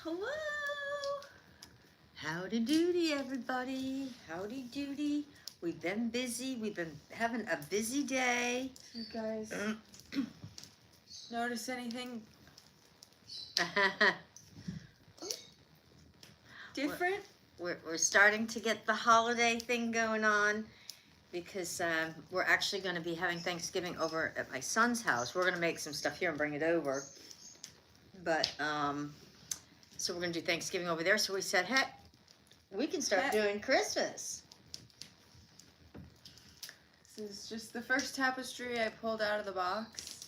Hello. Howdy doody, everybody. Howdy doody. We've been busy. We've been having a busy day. You guys notice anything different? We're starting to get the holiday thing going on because we're actually going to be having Thanksgiving over at my son's house. We're going to make some stuff here and bring it over. But, so we're going to do Thanksgiving over there. So we said, heck, we can start doing Christmas. This is just the first tapestry I pulled out of the box.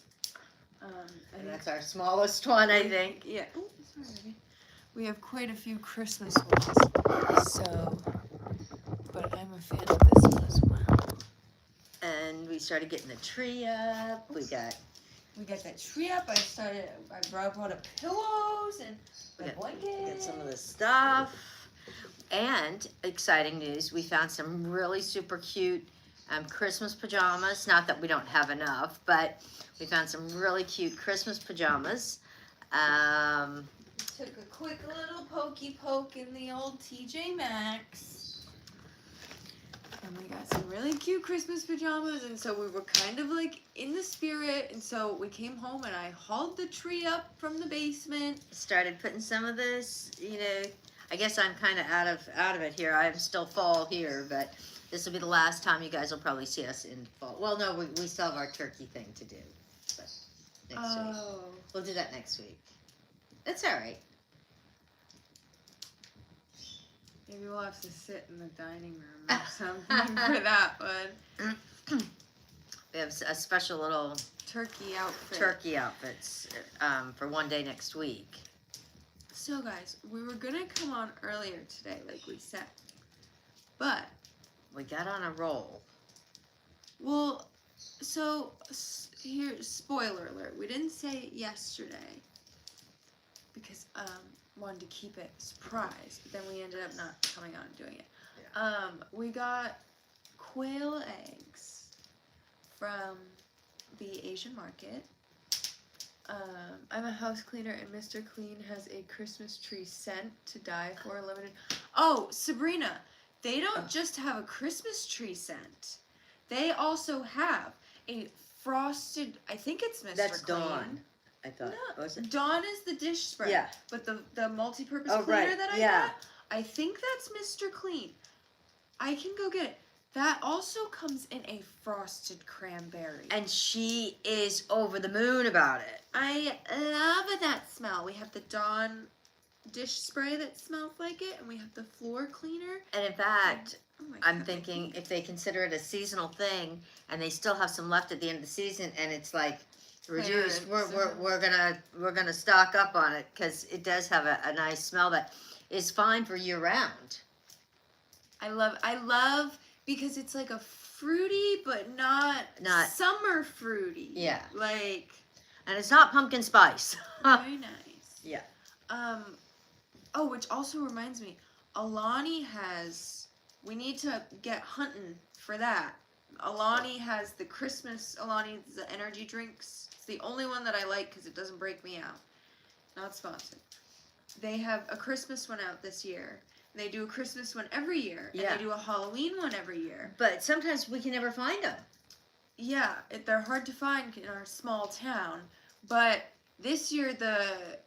And that's our smallest one, I think. Yeah. Oh, sorry. We have quite a few Christmas ones. So, but I'm a fan of this one as well. And we started getting the tree up. We got that tree up. I brought up pillows and blankets. We got some of the stuff. And exciting news, we found some really super cute Christmas pajamas. Not that we don't have enough, but we found some really cute Christmas pajamas. Took a quick little pokey poke in the old TJ Maxx. And we got some really cute Christmas pajamas, and so we were kind of like in the spirit, and so we came home and I hauled the tree up from the basement. Started putting some of this, I guess I'm kind of out of it here. I'm still fall here, but this will be the last time you guys will probably see us in fall. Well, no, we still have our turkey thing to do, but next week. We'll do that next week. It's all right. Maybe we'll have to sit in the dining room or something for that one. We have a special little turkey outfits for one day next week. So guys, we were gonna come on earlier today, like we said, but we got on a roll. Well, so here, spoiler alert, we didn't say it yesterday because wanted to keep it surprise, but then we ended up not coming on and doing it. Yeah. We got quail eggs from the Asian market. I'm a house cleaner, and Mr. Clean has a Christmas tree scent to die for limited. Oh, Sabrina, they don't just have a Christmas tree scent. They also have a frosted, I think it's Mr. That's Clean. Dawn. I thought. No, Was it? Dawn is the dish spray. Yeah. But the multi-purpose cleaner that I got, I think that's Mr. Clean. I can go get it. That also comes in a frosted cranberry. And she is over the moon about it. I love that smell. We have the Dawn dish spray that smells like it, and we have the floor cleaner. And in fact, I'm thinking if they consider it a seasonal thing, and they still have some left at the end of the season, and it's like reduced, we're gonna stock up on it because it does have a nice smell that is fine for year round. I love because it's like a fruity but not summer fruity. Yeah. Like, and it's not pumpkin spice. Very nice. Yeah. Oh, which also reminds me, Alani has. We need to get hunting for that. Alani has the Christmas. Alani's the energy drinks. It's the only one that I like because it doesn't break me out. Not sponsored. They have a Christmas one out this year. They do a Christmas one every year. Yeah. And they do a Halloween one every year. But sometimes we can never find them. Yeah, they're hard to find in our small town. But this year, the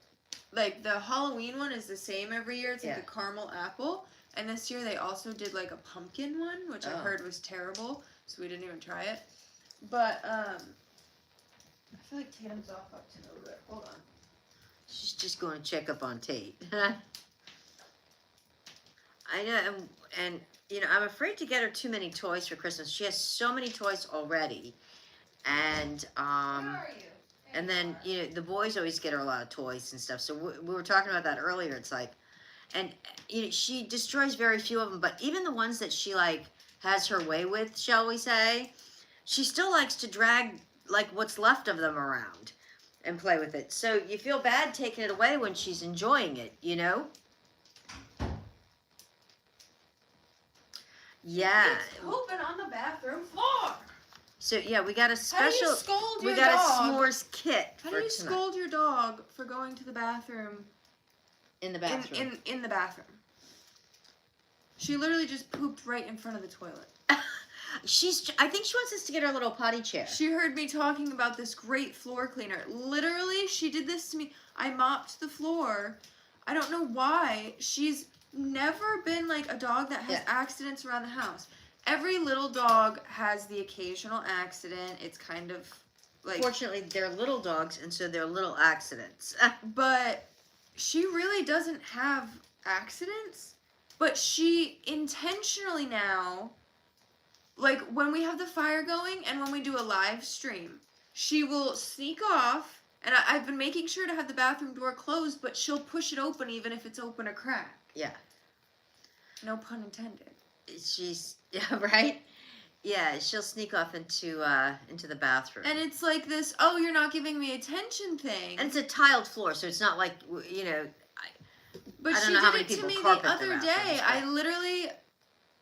Halloween one is the same every year. It's like a caramel apple. And this year they also did like a pumpkin one, which I heard was terrible. So we didn't even try it. But, I feel like Tatum's off up to no good. Hold on. She's just going to check up on Tate. I know, and I'm afraid to get her too many toys for Christmas. She has so many toys already, and Where are you? And then the boys always get her a lot of toys and stuff. So we were talking about that earlier. It's like, and she destroys very few of them, but even the ones that she like has her way with, shall we say, she still likes to drag like what's left of them around and play with it. So you feel bad taking it away when she's enjoying it, Yeah. It's pooping on the bathroom floor. So yeah, we got a special. How do you scold your we got dog? a s'mores kit. How do you scold your dog for going to the bathroom In the bathroom. In the bathroom. She literally just pooped right in front of the toilet. I think she wants us to get her a little potty chair. She heard me talking about this great floor cleaner. Literally, she did this to me. I mopped the floor. I don't know why. She's never been like a dog that has accidents around the house. Every little dog has the occasional accident. It's kind of like... Fortunately, they're little dogs, and so they're little accidents. But she really doesn't have accidents. But she intentionally now, like when we have the fire going and when we do a live stream, she will sneak off, and I've been making sure to have the bathroom door closed, but she'll push it open even if it's open a crack. Yeah. No pun intended. She's, yeah, right? Yeah, she'll sneak off into the bathroom. And it's like this, oh, you're not giving me attention thing. And it's a tiled floor, so it's not like, you know... But I don't she know how did many it to people me carpet the other their day. bathrooms, but- I literally,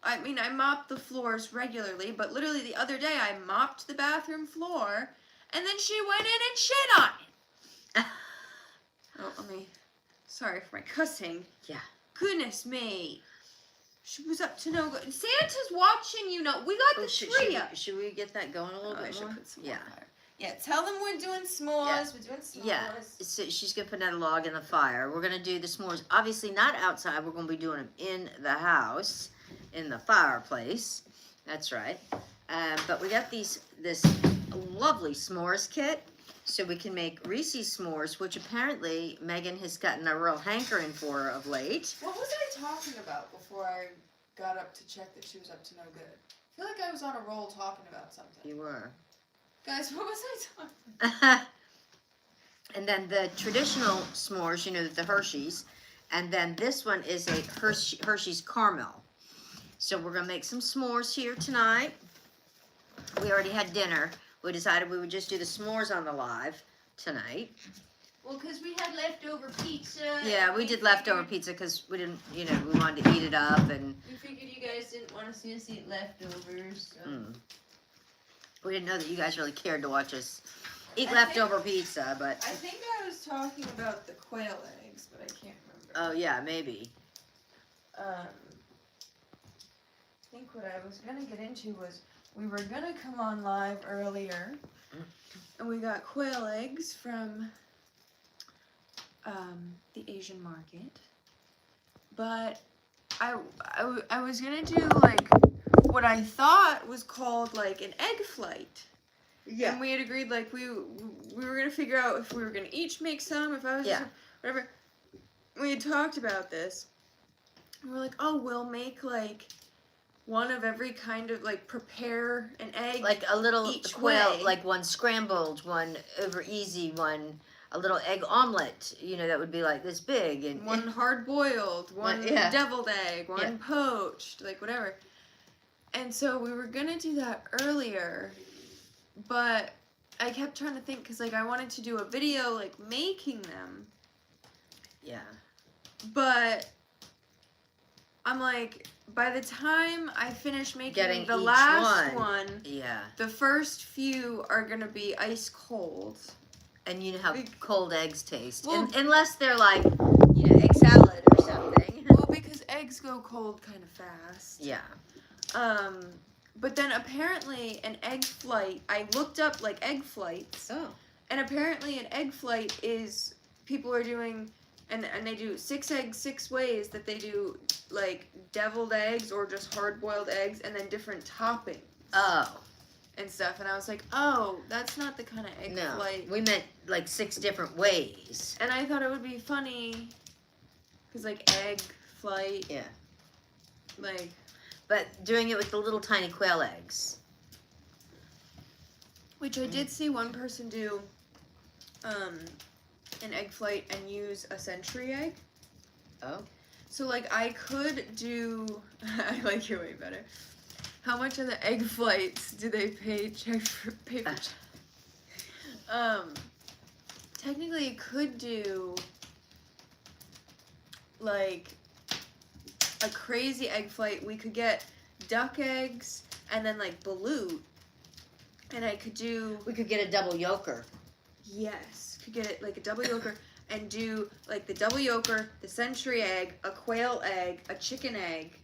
I mean, I mop the floors regularly, but literally the other day I mopped the bathroom floor, and then she went in and shit on it. Oh, let me, sorry for my cussing. Yeah. Goodness me. She was up to no good. Santa's watching, you know. We got the tree up. Should we get that going a little bit more? Put some more fire. Yeah, tell them we're doing s'mores. Yeah. We're doing s'mores. Yeah, so she's going to put another log in the fire. We're going to do the s'mores, obviously not outside. We're going to be doing them in the house, in the fireplace. That's right. But we got this lovely s'mores kit, so we can make Reese's s'mores, which apparently Megan has gotten a real hankering for of late. What was I talking about before I got up to check that she was up to no good? I feel like I was on a roll talking about something. You were. Guys, what was I talking about? And then the traditional s'mores, you know, the Hershey's. And then this one is a Hershey's caramel. So we're going to make some s'mores here tonight. We already had dinner. We decided we would just do the s'mores on the live tonight. Well, because we had leftover pizza. Yeah, we did leftover pizza because we didn't, you know, we wanted to eat it up. And we figured you guys didn't want to see us eat leftovers. So. We didn't know that you guys really cared to watch us eat leftover pizza, but... I think I was talking about the quail eggs, but I can't remember. Oh, yeah, maybe. I think what I was going to get into was we were going to come on live earlier, and we got quail eggs from the Asian market, but I was going to do, like, what I thought was called, like, an egg flight. Yeah. And we had agreed, like, we were going to figure out if we were going to each make some, if I was whatever. We had talked about this. And we're like, oh, we'll make, like, one of every kind of, like, prepare an egg. Like a little each quail, way. like one scrambled, one over easy, one a little egg omelet, you know, that would be like this big. And one hard-boiled, one deviled egg, one poached, like, whatever. And so we were going to do that earlier, but I kept trying to think, because, like, I wanted to do a video, like, making them. Yeah. But I'm like, by the time I finish making Getting the each last one, yeah, the first few are going to be ice cold. And you know how cold eggs taste. Well, unless they're like, you know, egg salad or something. Well, because eggs go cold kind of fast. Yeah. But then apparently an egg flight, I looked up, like, egg flights. Oh. And apparently an egg flight is, people are doing, and they do 6 eggs 6 ways, that they do, like, deviled eggs or just hard-boiled eggs and then different toppings. Oh. And stuff. And I was like, oh, that's not the kind of egg flight. We meant, like, 6 different ways. And I thought it would be funny, because, like, egg flight. Yeah. Like. But doing it with the little tiny quail eggs. Which I did see one person do an egg flight and use a century egg. Oh. So, like, I could do... I like it way better. How much of the egg flights do they pay for paper check? Technically, you could do, like, a crazy egg flight. We could get duck eggs and then, like, balut. And I could do... We could get a double yolker. Yes. Could get it, like, a double yolker. and do like the double yolker, the century egg, a quail egg, a chicken egg,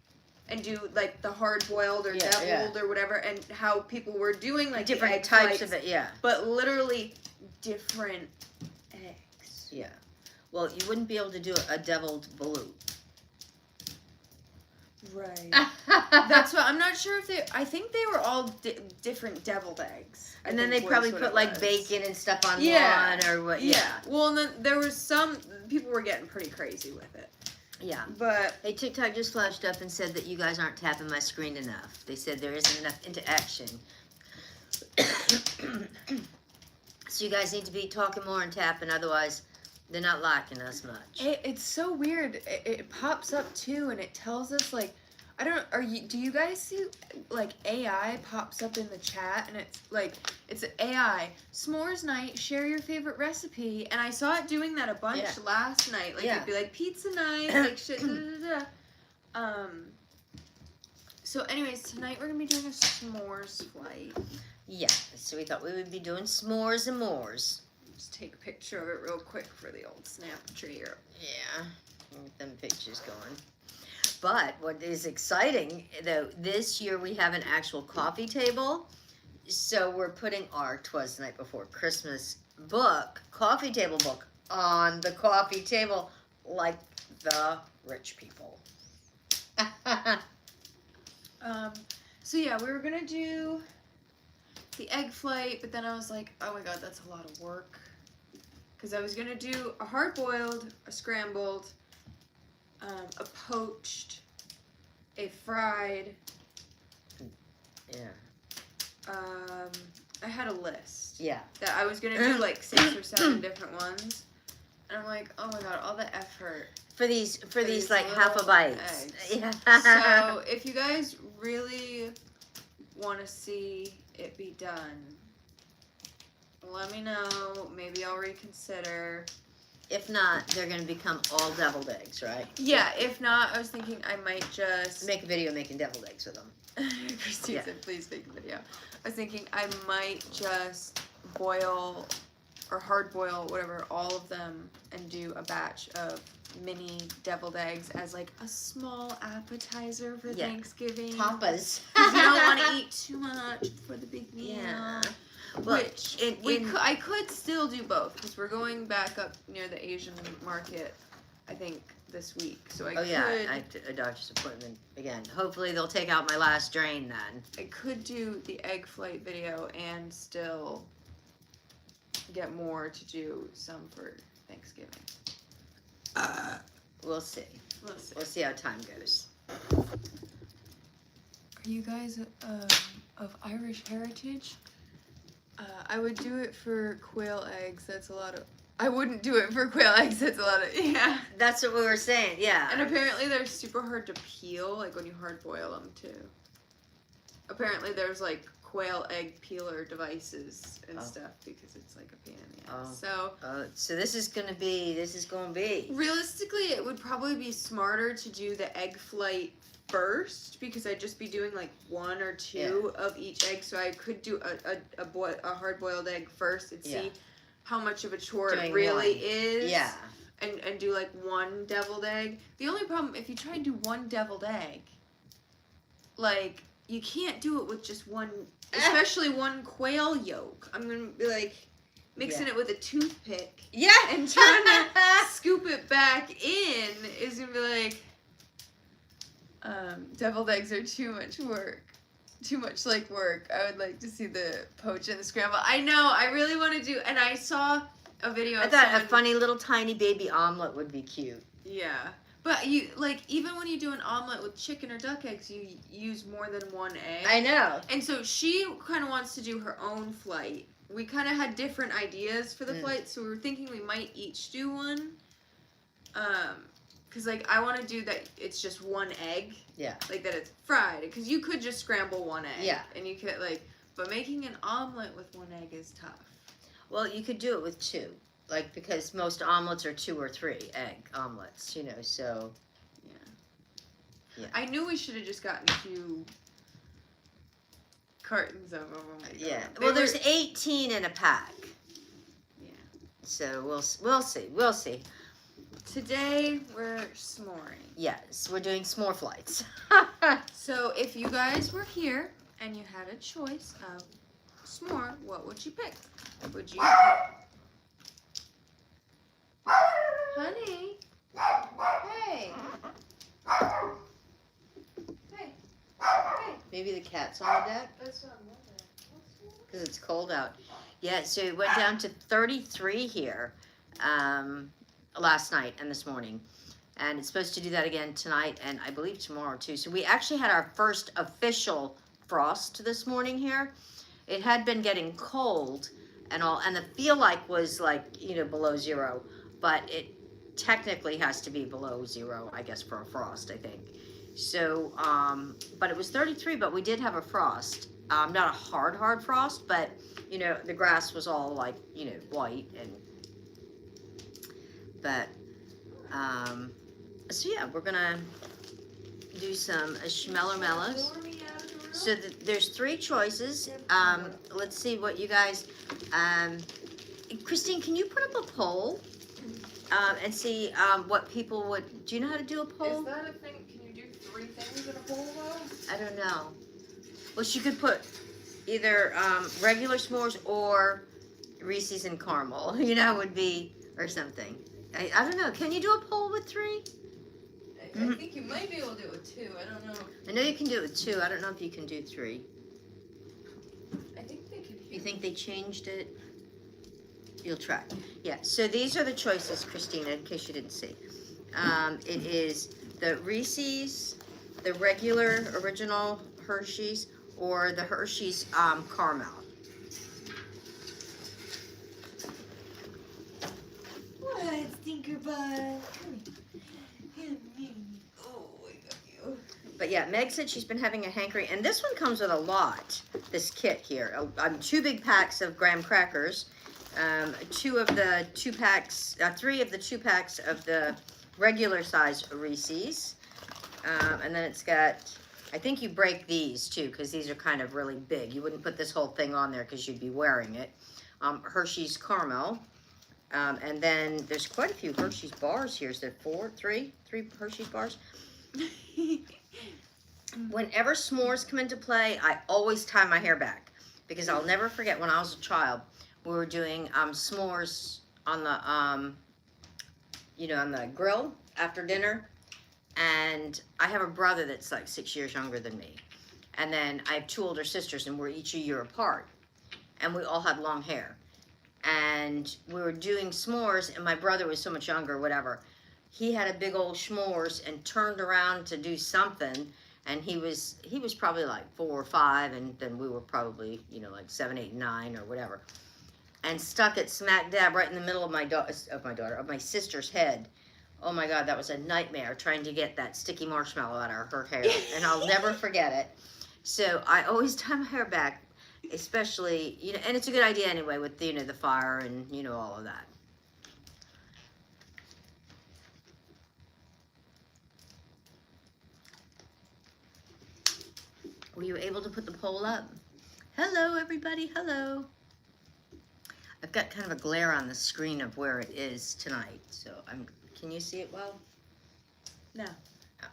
and do like the hard boiled or deviled or whatever, and how people were doing like different the egg types flights, of it, yeah. but literally different eggs. Yeah. Well, you wouldn't be able to do a deviled balut. Right. That's what I'm not sure if they. I think they were all different deviled eggs. And then they probably put like bacon and stuff on one or what. Yeah. Well, and then there was some people were getting pretty crazy with it. Yeah. But hey, TikTok just flashed up and said that you guys aren't tapping my screen enough. They said there isn't enough interaction. So you guys need to be talking more and tapping, otherwise they're not liking us much. It's so weird. It pops up too, and it tells us like, I don't. Do you guys see like AI pops up in the chat, and it's like it's AI s'mores night. Share your favorite recipe, and I saw it doing that a bunch last night. Like it'd be like pizza night, like shit. So, anyways, tonight we're gonna be doing a s'mores flight. Yeah. So we thought we would be doing s'mores and mores. Just take a picture of it real quick for the old snap tree. Yeah. Get them pictures going. But what is exciting, though, this year we have an actual coffee table. So we're putting our 'Twas the Night Before Christmas book, coffee table book, on the coffee table like the rich people. So yeah, we were gonna do the egg flight, but then I was like, oh my god, that's a lot of work. Because I was gonna do a hard boiled, a scrambled, a poached, a fried. Yeah. I had a list. Yeah. That I was gonna do like 6 or 7 different ones, and I'm like, oh my god, all the effort for these like half a bites. Eggs. Yeah. So if you guys really want to see it be done, let me know. Maybe I'll reconsider. If not, they're going to become all deviled eggs, right? Yeah, if not, I was thinking I might just make a video making deviled eggs with them. Christine said, please make a video. I was thinking I might just boil or hard boil, whatever, all of them and do a batch of mini deviled eggs as like a small appetizer for Thanksgiving. Tapas. Because you don't want to eat too much for the big meal. Yeah. Well, Which I could still do both because we're going back up near the Asian market, I think, this week. So I could. I have a doctor's appointment again. Hopefully they'll take out my last drain then. I could do the egg flight video and still get more to do some for Thanksgiving. We'll see. We'll see how time goes. Are you guys of Irish heritage? I would do it for quail eggs. That's a lot of. I wouldn't do it for quail eggs. That's a lot of. Yeah. That's what we were saying. Yeah. And apparently they're super hard to peel, like when you hard boil them too. Apparently there's like quail egg peeler devices and stuff because it's like a pain in the ass. So this is gonna be. Realistically, it would probably be smarter to do the egg flight first because I'd just be doing like 1 or 2 of each egg. So I could do a hard boiled egg first and see how much of a chore it really is. Yeah. And do like 1 deviled egg. The only problem, if you try and do 1 deviled egg, like you can't do it with just 1, especially 1 quail yolk. I'm gonna be like mixing it with a toothpick. Yeah. And trying to scoop it back in is gonna be like, deviled eggs are too much work. Too much like work. I would like to see the poach and the scramble. I know, I really want to do, and I saw a video. I thought a funny little tiny baby omelet would be cute. Yeah. But you, like, even when you do an omelet with chicken or duck eggs, you use more than 1 egg. I know. And so she kind of wants to do her own flight. We kind of had different ideas for the flight, so we were thinking we might each do one. Because, like, I want to do that it's just 1 egg. Yeah. Like, that it's fried. Because you could just scramble 1 egg. Yeah. And you could, like, but making an omelet with 1 egg is tough. Well, you could do it with 2. Like, because most omelets are 2 or 3 egg omelets, you know, so. Yeah. I knew we should have just gotten 2 cartons of them. Yeah. Well, there's 18 in a pack. Yeah. So we'll see. Today we're s'moring. Yes, we're doing s'more flights. So if you guys were here and you had a choice of s'more, what would you pick? Would you? Honey. Hey. Hey. Hey. Maybe the cat's on the deck That's what I'm wondering. because it's cold out. Yeah, so it went down to 33 here last night and this morning. And it's supposed to do that again tonight and I believe tomorrow too. So we actually had our first official frost this morning here. It had been getting cold and all, and the feel like was like, you know, below zero, but it technically has to be below zero, I guess, for a frost, I think. So, but it was 33, but we did have a frost. Not a hard frost, but, you know, the grass was all like, you know, white and, but, so yeah, we're gonna do some schmellermellas. So there's 3 choices. Let's see what you guys, Christine, can you put up a poll and see what people would, do you know how to do a poll? Is that a thing? Can you do 3 things in a poll though? I don't know. Well, she could put either regular s'mores or Reese's and caramel, you know, would be, or something. I don't know. Can you do a poll with 3? I think you might be able to do it with 2. I don't know. I know you can do it with 2. I don't know if you can do 3. I think they can. You think they changed it? You'll try. Yeah, so these are the choices, Christina, in case you didn't see. It is the Reese's, the regular original Hershey's, or the Hershey's caramel. What, stinker bug? Oh, I got you. But yeah, Meg said she's been having a hankering, and this one comes with a lot, this kit here. 2 big packs of graham crackers, 3 of the 2 packs of the regular size Reese's, and then it's got, I think you break these too, because these are kind of really big. You wouldn't put this whole thing on there because you'd be wearing it. Hershey's caramel, and then there's quite a few Hershey's bars here. Is there 3 Hershey's bars? Whenever s'mores come into play, I always tie my hair back because I'll never forget when I was a child, we were doing s'mores on the, you know, on the grill after dinner. And I have a brother that's like 6 years younger than me. And then I have 2 older sisters and we're each a year apart. And we all had long hair. And we were doing s'mores and my brother was so much younger, whatever. He had a big old s'mores and turned around to do something. And he was probably like 4 or 5, and then we were probably, you know, like 7, 8, 9 or whatever. And stuck it smack dab right in the middle of my sister's head. Oh my God, that was a nightmare trying to get that sticky marshmallow out of her hair, and I'll never forget it. So I always tie my hair back, especially, you know, and it's a good idea anyway with, you know, the fire and, you know, all of that. Were you able to put the poll up? Hello, everybody. Hello. I've got kind of a glare on the screen of where it is tonight, so can you see it well? No. Oh.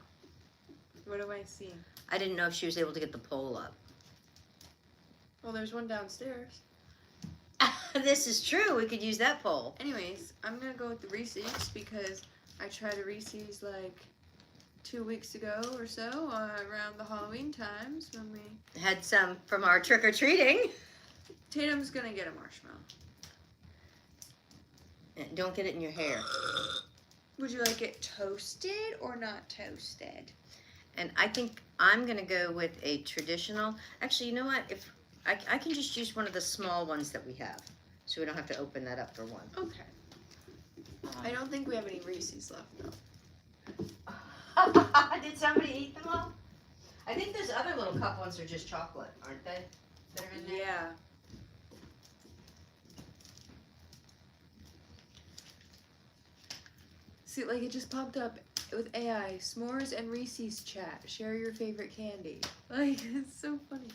What do I see? I didn't know if she was able to get the poll up. Well, there's one downstairs. This is true. We could use that poll. Anyways, I'm gonna go with the Reese's because I tried a Reese's like 2 weeks ago or so, around the Halloween times when we Had some from our trick-or-treating. Tatum's gonna get a marshmallow. Don't get it in your hair. Would you like it toasted or not toasted? And I think I'm going to go with a traditional. Actually, you know what? If I can just use one of the small ones that we have. So we don't have to open that up for one. Okay. I don't think we have any Reese's left though. Did somebody eat them all? I think those other little cup ones are just chocolate, aren't they? That are in there? Yeah. See, like it just popped up with AI, s'mores and Reese's chat. Share your favorite candy. Like, it's so funny.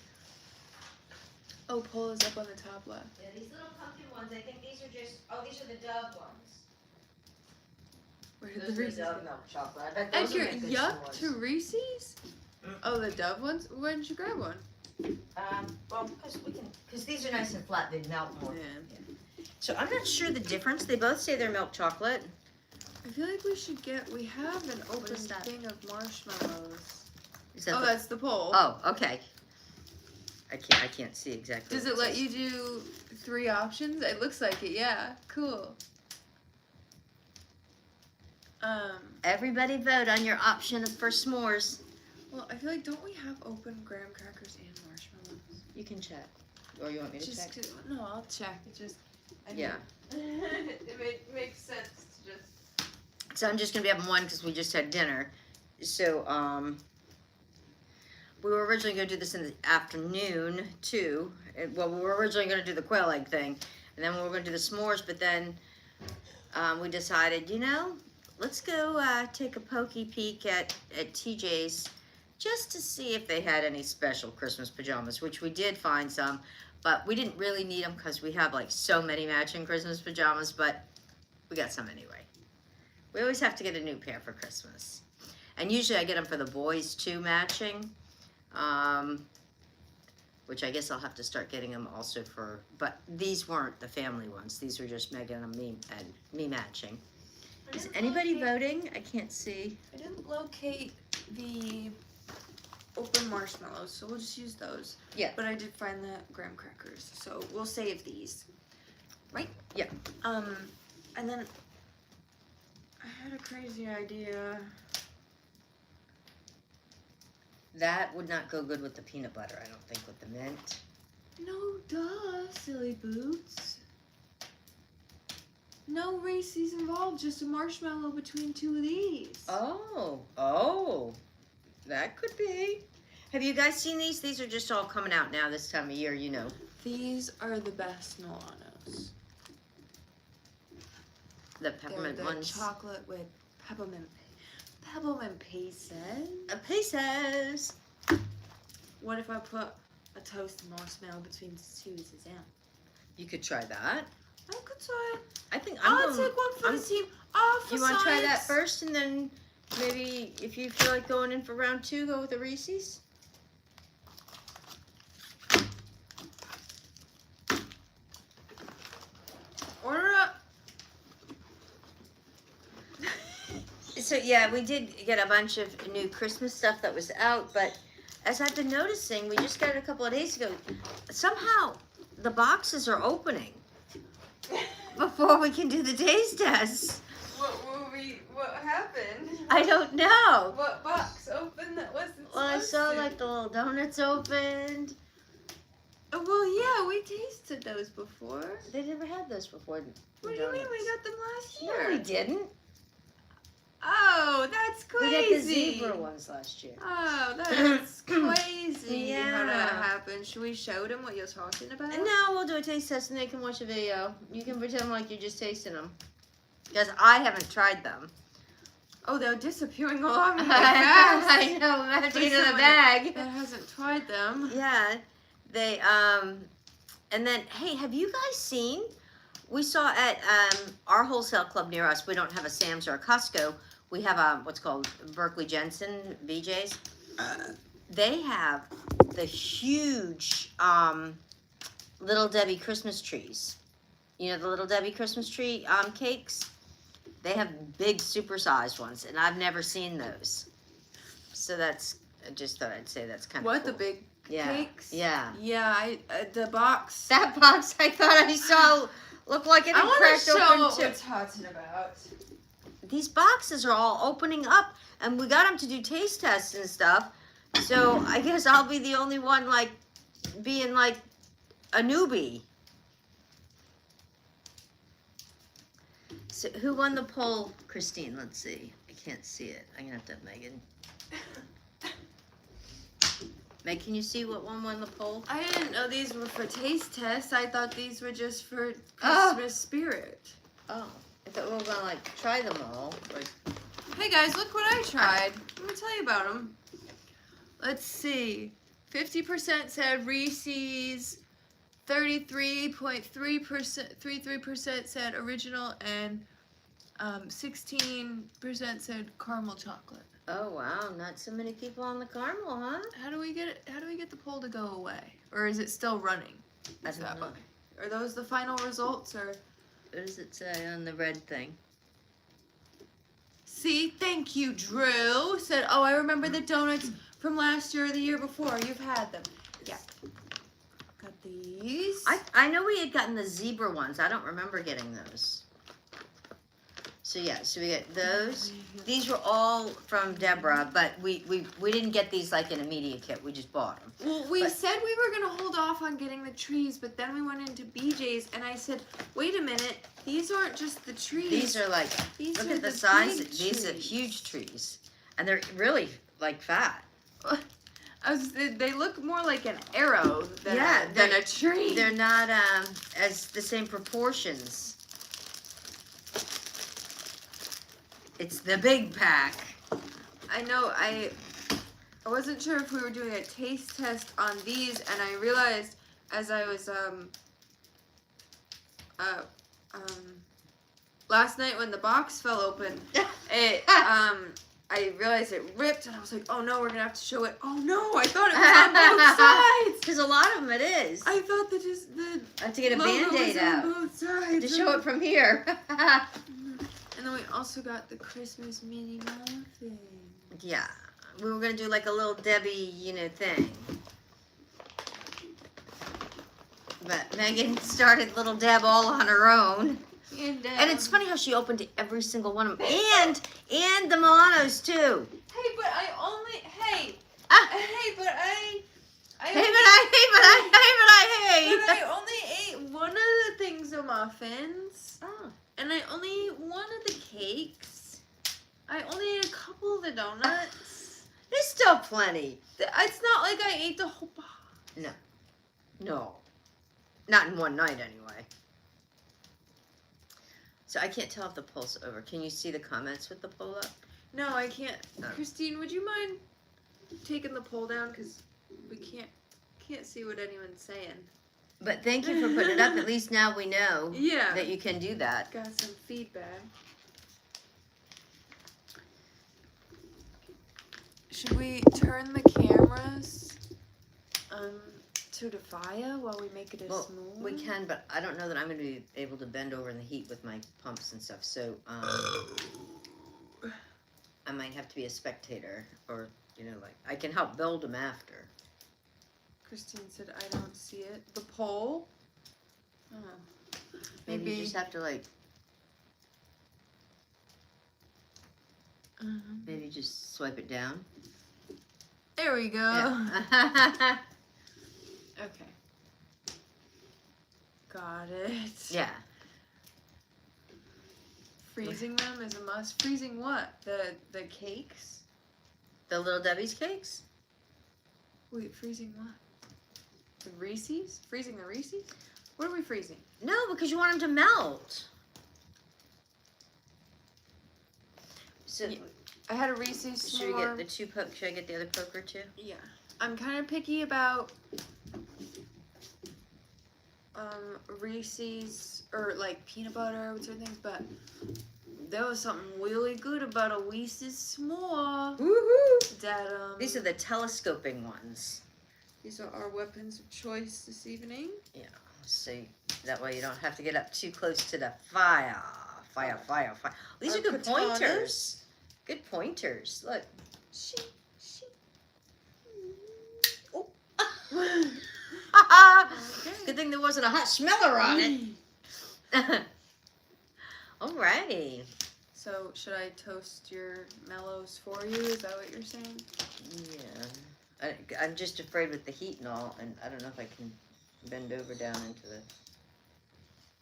Oh, poll is up on the top left. Yeah, these little pumpkin ones, I think these are just, these are the Dove ones. Where did Those the are the Reese's Dove go? milk chocolate. I bet those Edgar, are good yuck s'mores. to Reese's? Oh, the Dove ones? Why didn't you grab one? Well, because these are nice and flat, they melt more. Yeah. So I'm not sure the difference. They both say they're milk chocolate. I feel like we have an open is that? thing of marshmallows. Is that Oh, the- that's the poll. Oh, okay. I can't see exactly. Does what it let says. you do 3 options? It looks like it, yeah. Cool. Everybody vote on your option for s'mores. Well, I feel like, don't we have open graham crackers and marshmallows? You can check. Or you want me to check? No, I'll check. It just, Yeah. it makes sense to just. So I'm just gonna be having one because we just had dinner. So we were originally gonna do this in the afternoon too. Well, we were originally gonna do the quail egg thing, and then we were gonna do the s'mores. But then we decided, let's go take a pokey peek at TJ's just to see if they had any special Christmas pajamas, which we did find some, but we didn't really need them because we have like so many matching Christmas pajamas, but we got some anyway. We always have to get a new pair for Christmas. And usually I get them for the boys too, matching, which I guess I'll have to start getting them also for, but these weren't the family ones. These were just Megan and me matching. Is anybody voting? I can't see. I didn't locate the open marshmallows, so we'll just use those. Yeah. But I did find the graham crackers, so we'll save these. Right? Yeah. And then I had a crazy idea. That would not go good with the peanut butter, I don't think, with the mint. No, duh, silly boots. No Reese's involved, just a marshmallow between 2 of these. Oh, that could be. Have you guys seen these? These are just all coming out now this time of year, These are the best Milanos. The peppermint They're the ones. chocolate with peppermint pieces. Pieces. What if I put a toasted marshmallow between 2 of them? You could try that. I could try it. I think I'll take one for the team. Oh, for You want to try that science. first, and then maybe if you feel like going in for round 2, go with the Reese's? Order up. So yeah, we did get a bunch of new Christmas stuff that was out, but as I've been noticing, we just got it a couple of days ago, somehow the boxes are opening before we can do the taste test. What happened? I don't know. What box opened that wasn't Well, I supposed saw to? like the little donuts opened. Oh, well, yeah, we tasted those before. They never had those before. What do you mean? We got them last No, year. we didn't. Oh, that's We crazy. got the zebra ones last year. Oh, that's crazy. How that Yeah. happened. Should we show them what you're talking about? No, we'll do a taste test and they can watch a video. You can pretend like you're just tasting them. Because I haven't tried them. Oh, they're disappearing along really fast. I know, we have to Please get in the someone bag. That hasn't tried them. Yeah, they, and then, hey, have you guys seen, we saw at our wholesale club near us, we don't have a Sam's or a Costco, we have what's called Berkeley Jensen, BJ's. They have the huge Little Debbie Christmas trees. You know the Little Debbie Christmas tree cakes? They have big supersized ones, and I've never seen those. So that's, I just thought I'd say that's kind of What, cool. the big Yeah. cakes? Yeah. Yeah, the box. That box I thought I saw looked like it I had want cracked to show open what too. we're talking about. These boxes are all opening up, and we got them to do taste tests and stuff. So I guess I'll be the only one like being like a newbie. So who won the poll, Christine? Let's see. I can't see it. I'm gonna have to have Megan. Meg, can you see what one won the poll? I didn't know these were for taste tests. I thought these were just for Oh. Christmas spirit. Oh, I thought we were gonna like try them all. Like, Hey guys, look what I tried. Let me tell you about them. Let's see. 50% said Reese's. 33.33% said original, and 16% said caramel chocolate. Oh wow, not so many people on the caramel, huh? How do we get it? How do we get the poll to go away, or is it still running? I don't know. Are those the final results, or? What does it say on the red thing? See, thank you, Drew. Said, oh, I remember the donuts from last year or the year before. You've had them. Yeah. Got these. I know we had gotten the zebra ones. I don't remember getting those. So yeah, so we get those. These were all from Deborah, but we didn't get these like in a media kit. We just bought them. Well, we said we were going to hold off on getting the trees, but then we went into BJ's, and I said, wait a minute, these aren't just the trees. These are like, These look are at the the size. big These are trees. huge trees. And they're really like fat. They look more like an arrow than, Yeah, than a tree. They're not as the same proportions. It's the big pack. I know, I wasn't sure if we were doing a taste test on these, and I realized as I was last night when the box fell open, it I realized it ripped, and I was like, oh no, we're gonna have to show it. Oh no, I thought it was on both sides. Because a lot of them it is. I thought that just the I have to get a logo Band-Aid was out on both sides. to show it from here. And then we also got the Christmas mini muffin. Yeah, we were gonna do like a little Debbie, thing. But Megan started Little Deb all on her own. And it's funny how she opened every single one of them. And the Milanos too. Hey, but I only hey. Ah. Hey, but I But I only ate one of the things of muffins. Oh. And I only ate one of the cakes. I only ate a couple of the donuts. There's still plenty. It's not like I ate the whole box. No. Not in one night anyway. So I can't tell if the poll's over. Can you see the comments with the poll up? No, I can't. No. Christine, would you mind taking the poll down? Because we can't see what anyone's saying. But thank you for putting it up. At least now we know Yeah. that you can do that. Got some feedback. Should we turn the cameras to Defia while we make it a Well, smooth? we can, but I don't know that I'm going to be able to bend over in the heat with my pumps and stuff. So I might have to be a spectator, or like I can help build them after. Christine said, "I don't see it." The poll. Oh. Maybe you just have to like. Maybe just swipe it down. There we go. Yeah. Okay. Got it. Yeah. Freezing them is a must. Freezing what? The cakes? The Little Debbie's cakes? Wait, freezing what? The Reese's? Freezing the Reese's? What are we freezing? No, because you want them to melt. So Yeah. I had a Reese's should we get s'more. the two poke? Should I get the other poker too? Yeah. I'm kind of picky about Reese's or like peanut butter or certain things, but there was something really good about a Reese's s'more. Woohoo! That These are the telescoping ones. these are our weapons of choice this evening. Yeah. So that way you don't have to get up too close to the fire. Fire. These Our are good katanas. pointers. Good pointers. Look. She. Oh. Okay. Good thing there wasn't a hot smeller on it. Alrighty. So, should I toast your mellows for you? Is that what you're saying? Yeah. I'm just afraid with the heat and all, and I don't know if I can bend over down into the...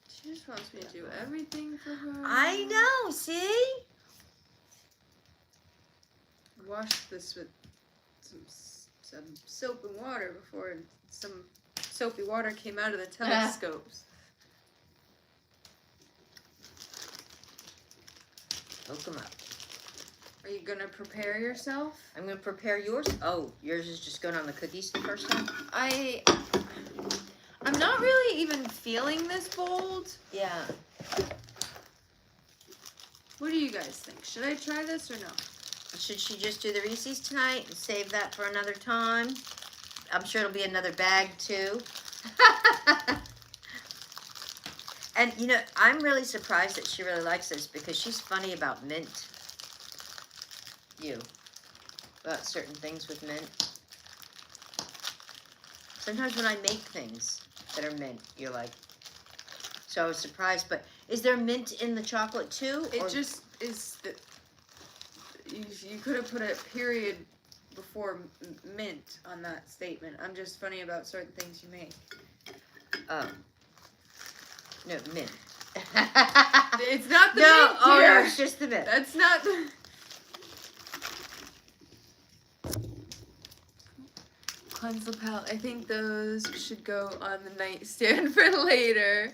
She just wants me to do everything for her. I know, see? Wash this with some soap and water before some soapy water came out of the telescopes. Hook 'em up. Are you gonna prepare yourself? I'm going to prepare yours. Oh, yours is just going on the cookies the first time? I'm I'm not really even feeling this bold. Yeah. What do you guys think? Should I try this or no? Should she just do the Reese's tonight and save that for another time? I'm sure it'll be another bag too. And you know, I'm really surprised that she really likes this because she's funny about mint. About certain things with mint. Sometimes when I make things that are mint, you're like, so I was surprised. But is there mint in the chocolate too? It just is. You could have put a period before mint on that statement. I'm just funny about certain things you make. Oh. No, mint. It's not the no, mint, oh dear. no, it's just the mint. That's not the... Cleanse the palate. I think those should go on the nightstand for later.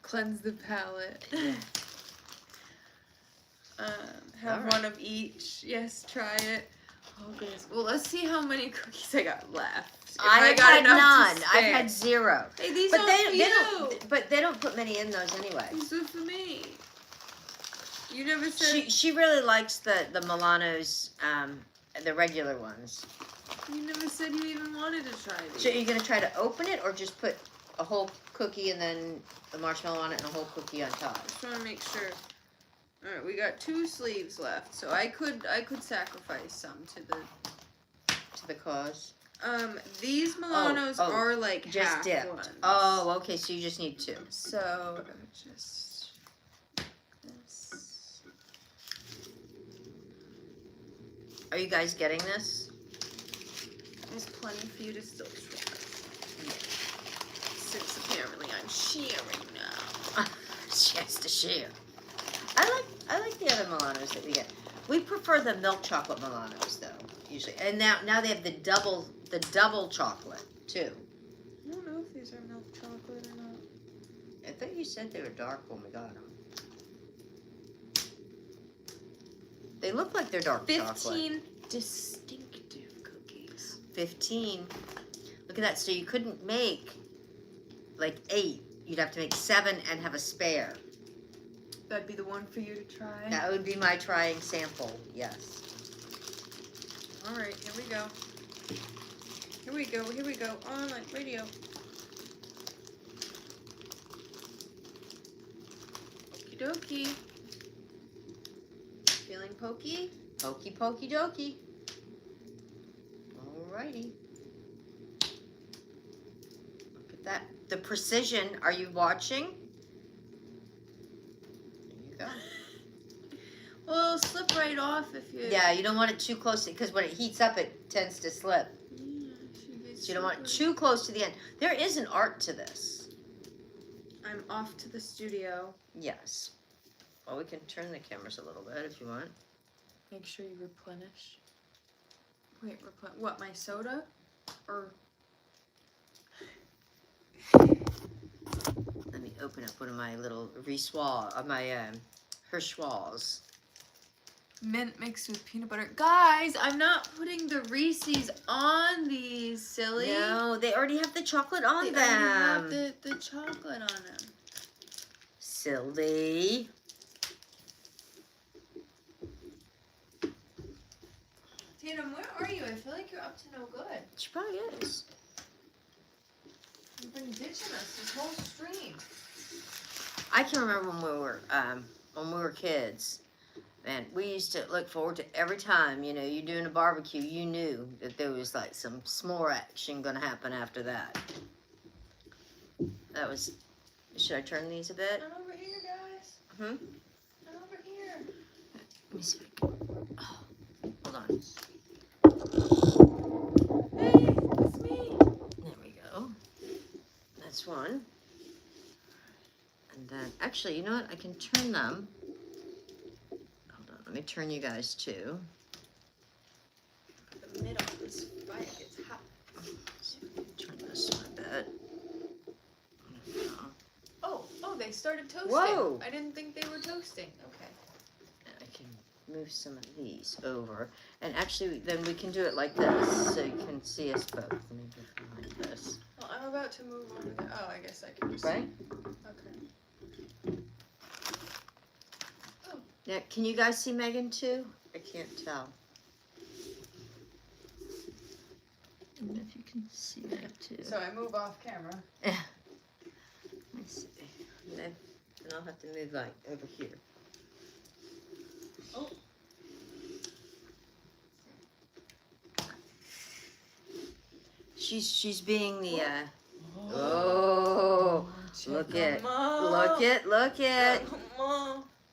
Cleanse the palate. Have Alright. one of each. Yes, try it. Oh goodness. Well, let's see how many cookies I got left. If I've got had enough none. to I've spare. had 0. Hey, these But are they for you. don't. But they don't put many in those anyway. These are for me. You never said. She really likes the Milanos, the regular ones. You never said you even wanted to try these. So are you gonna try to open it or just put a whole cookie and then the marshmallow on it and a whole cookie on top? Just want to make sure. All right, we got 2 sleeves left, so I could sacrifice some to To the cause. These Milanos oh, are like Just half dipped. ones. Oh, okay. So you just need 2. So just this. Are you guys getting this? There's plenty for you to still try. Since apparently I'm sharing now. She has to share. I like the other Milanos that we get. We prefer the milk chocolate Milanos though, usually. And now they have the double chocolate too. I don't know if these are milk chocolate or not. I thought you said they were dark when we got them. They look like they're dark 15 chocolate. distinctive cookies. 15. Look at that. So you couldn't make like 8. You'd have to make 7 and have a spare. That'd be the one for you to try. That would be my trying sample. Yes. All right, here we go. Here we go. Here we go. On like radio. Okie dokie. Feeling pokey? Pokey pokey dokey. Alrighty. Look at that. The precision. Are you watching? There you go. Well, it'll slip right off if you... Yeah, you don't want it too close because when it heats up, it tends to slip. Yeah, So you don't want it too close to the end. There is an art to this. I'm off to the studio. Yes. Well, we can turn the cameras a little bit if you want. Make sure you replenish. Wait, what, my soda? Or... Let me open up one of my little Hirschwalls. Mint mixed with peanut butter. Guys, I'm not putting the Reese's on these, silly. No, they already have the chocolate on They them. already have the chocolate on them. Silly. Tatum, where are you? I feel like you're up to no good. She probably is. You've been ditching us this whole stream. I can remember when we were kids, and we used to look forward to every time, you know, you're doing a barbecue, you knew that there was like some s'more action gonna happen after that. That was, should I turn these a bit? I'm over here, guys. Hmm? I'm over here. Let me see if I can, oh, hold on. Hey, it's me. There we go. That's one. And then, actually, you know what? I can turn them. Hold on, let me turn you guys too. The middle of this fire gets hot. See if I can turn this one a bit. Oh, they started toasting. Whoa. I didn't think they were toasting. Okay. And I can move some of these over. And actually, then we can do it like this, so you can see us both. Let me get behind this. Well, I'm about to move on to the. Oh, I guess I can just. Right? Okay. Now, can you guys see Megan too? I can't tell. I don't know if you can see that too. So I move off camera. Let me see. And then I'll have to move like over here. Oh. She's being the look it.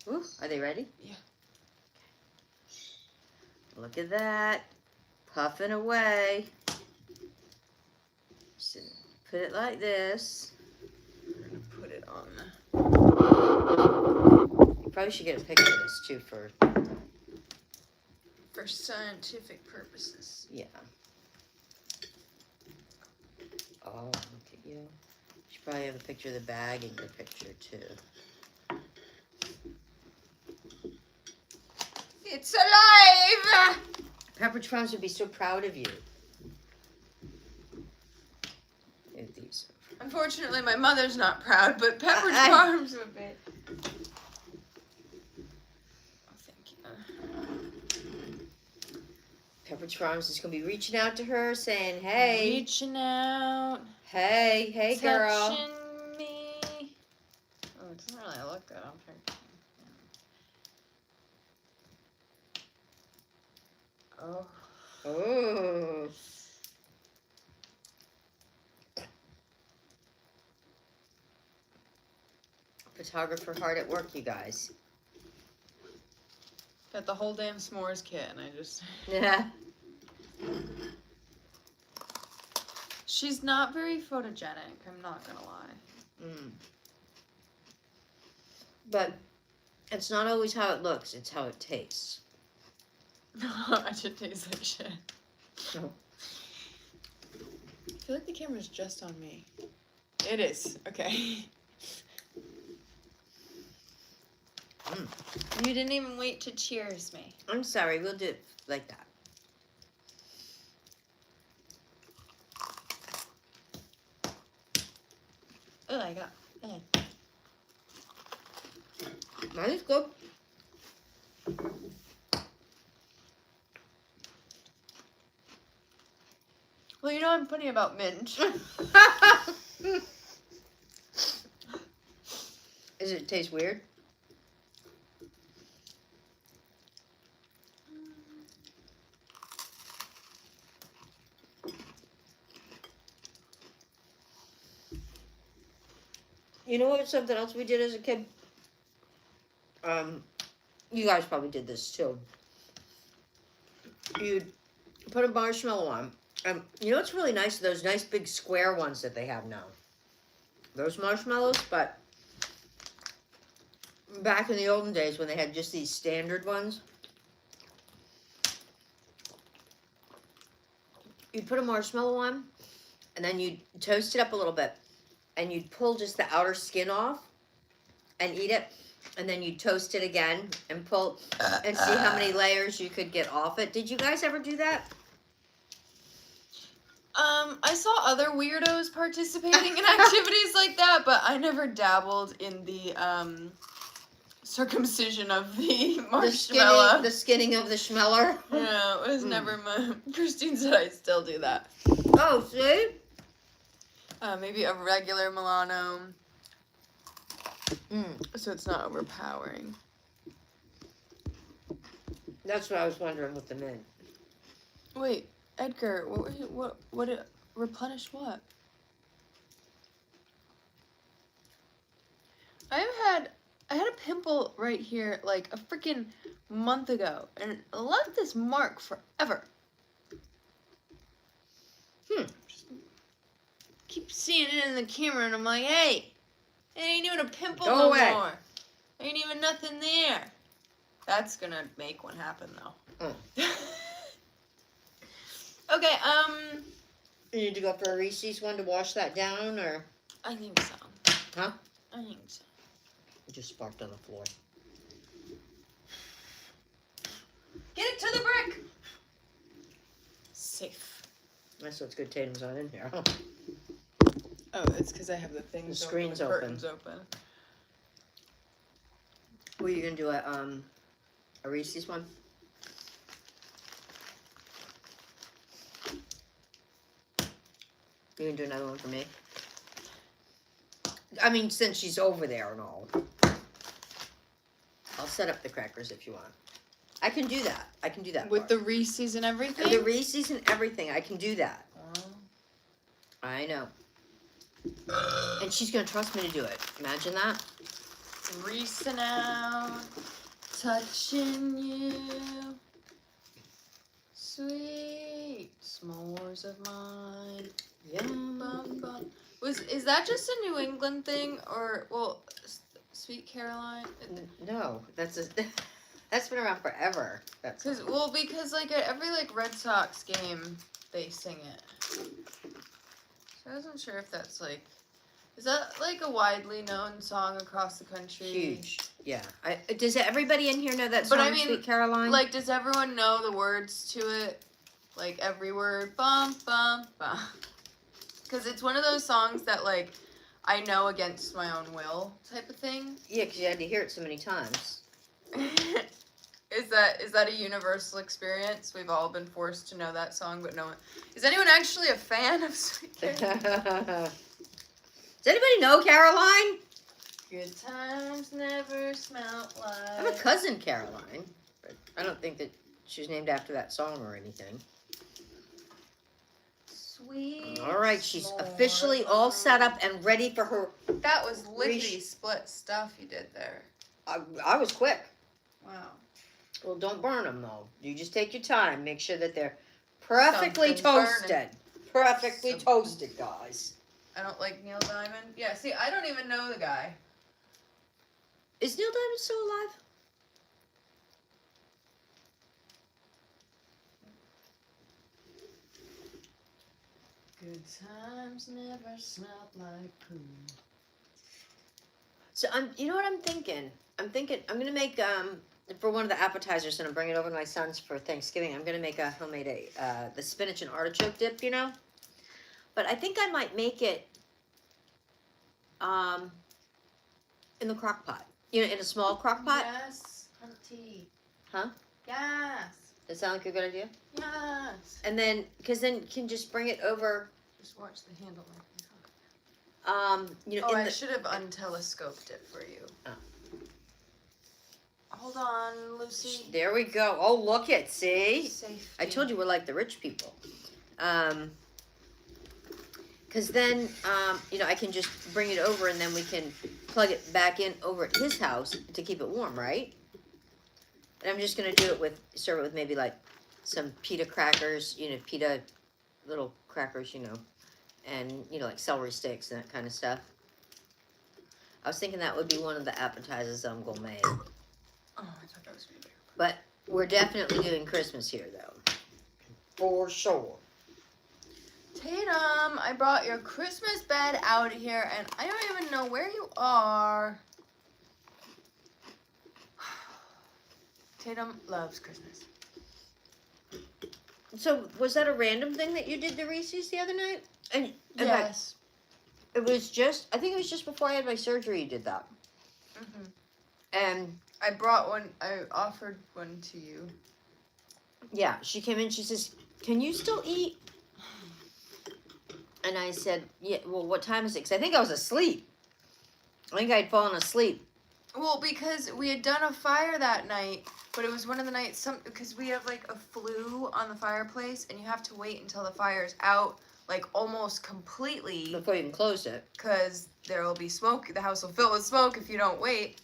Ooh, are they ready? Yeah. Look at that. Puffing away. So put it like this. I'm gonna put it on. You probably should get a picture of this too For scientific purposes. yeah. Oh, look at you. You should probably have a picture of the bag in your picture too. It's alive! Pepperidge Farms would be so proud of you. Move these. Unfortunately, my mother's not proud, but Pepperidge Farms would be. Oh, thank you. Pepperidge Farms is going to be reaching out to her saying, hey. Reaching out. Hey, girl. Touching me. Oh, it doesn't really look good. I'm trying. Oh. Oh. Photographer hard at work, you guys. Got the whole damn s'mores kit, and I just. Yeah. She's not very photogenic, I'm not gonna lie. But it's not always how it looks, it's how it tastes. It should taste like shit. No. I feel like the camera's just on me. It is, okay. You didn't even wait to cheers me. I'm sorry, we'll do it like that. Oh, I got. That is good. Well, you know I'm funny about mint. Does it taste weird? You know what? Something else we did as a kid. You guys probably did this too. You'd put a marshmallow on. You know what's really nice? Those nice big square ones that they have now. Those marshmallows, but back in the olden days when they had just these standard ones, you'd put a marshmallow on, and then you'd toast it up a little bit, and you'd pull just the outer skin off and eat it, and then you'd toast it again and pull and see how many layers you could get off it. Did you guys ever do that? I saw other weirdos participating in activities like that, but I never dabbled in the circumcision of the marshmallow. The skinning of the schmeller. Yeah, it was never my. Christine said I still do that. Oh, see? Maybe a regular Milano. So it's not overpowering. That's what I was wondering with the mint. Wait, Edgar, what replenish what? I had a pimple right here like a freaking month ago, and it left this mark forever. Keep seeing it in the camera, and I'm like, hey, it ain't even a pimple no more. Ain't even nothing there. That's gonna make one happen though. Okay, You need to go for a Reese's one to wash that down, or? I think so. Huh? I think so. It just sparked on the floor. That's what's good. Tatum's not in here. Oh, it's because I have the things. The screen's open, open. Curtains open. Were you gonna do a Reese's one? You gonna do another one for me? I mean, since she's over there and all. I'll set up the crackers if you want. I can do that. I can do that. With part. the Reese's and everything? The Reese's and everything. I can do that. Oh. I know. And she's gonna trust me to do it. Imagine that. Reaching out, touching you. Sweet s'mores of mine. Yeah. Bum, bum. Is that just a New England thing, or Sweet Caroline? No, that's been around forever. Because like at every like Red Sox game they sing it. So I wasn't sure if that's like, is that like a widely known song across the country? Huge. Yeah. Does everybody in here know that But song, I mean, Sweet Caroline? Like, does everyone know the words to it? Like every word, bum bum bum. Because it's one of those songs that like I know against my own will type of thing. Yeah, because you had to hear it so many times. Is that a universal experience? We've all been forced to know that song, but no one. Is anyone actually a fan of Sweet Caroline? Does anybody know Caroline? Good times never smelt like. I have a cousin, Caroline, but I don't think that she's named after that song or anything. Sweet. All right, she's officially all set up and ready for her. That was lickety split stuff you did there. I was quick. Wow. Well, don't burn them though. You just take your time. Make sure that they're perfectly Something's toasted. burning. Perfectly Something. toasted, guys. I don't like Neil Diamond. Yeah, see, I don't even know the guy. Is Neil Diamond still alive? Good times never smelt like poo. So you know what I'm thinking? I'm gonna make for one of the appetizers, and I'm bringing it over to my son's for Thanksgiving. I'm gonna make a homemade the spinach and artichoke dip, you know. But I think I might make it in the crock pot. You know, in a small crock pot. Yes, hunty. Huh? Yes. Does that sound like a good idea? Yes. And then, because then you can just bring it over. Just watch the handle. You know, Oh, in I the, should have untelescoped it for you. Oh. Hold on, Lucy. There we go. Oh, look it. See? Safety. I told you we're like the rich people. Because then, you know, I can just bring it over and then we can plug it back in over at his house to keep it warm, right? And I'm just going to serve it with maybe like some pita crackers, you know, pita little crackers, you know, and, you know, like celery sticks and that kind of stuff. I was thinking that would be one of the appetizers I'm going to make. Oh, I thought that was bigger. But we're definitely doing Christmas here, though. For sure. Tatum, I brought your Christmas bed out here, and I don't even know where you are. Tatum loves Christmas. So, was that a random thing that you did the Reese's the other night? And Yes. I think it was just before I had my surgery you did that. Mhm. And I brought one. I offered one to you. yeah, she came in, she says, "Can you still eat?" And I said, "Yeah, well, what time is it?" Because I think I was asleep. I think I'd fallen asleep. Well, because we had done a fire that night, but it was one of the nights because we have like a flue on the fireplace, and you have to wait until the fire's out, like almost completely, Before you can close it. because there will be smoke. The house will fill with smoke if you don't wait.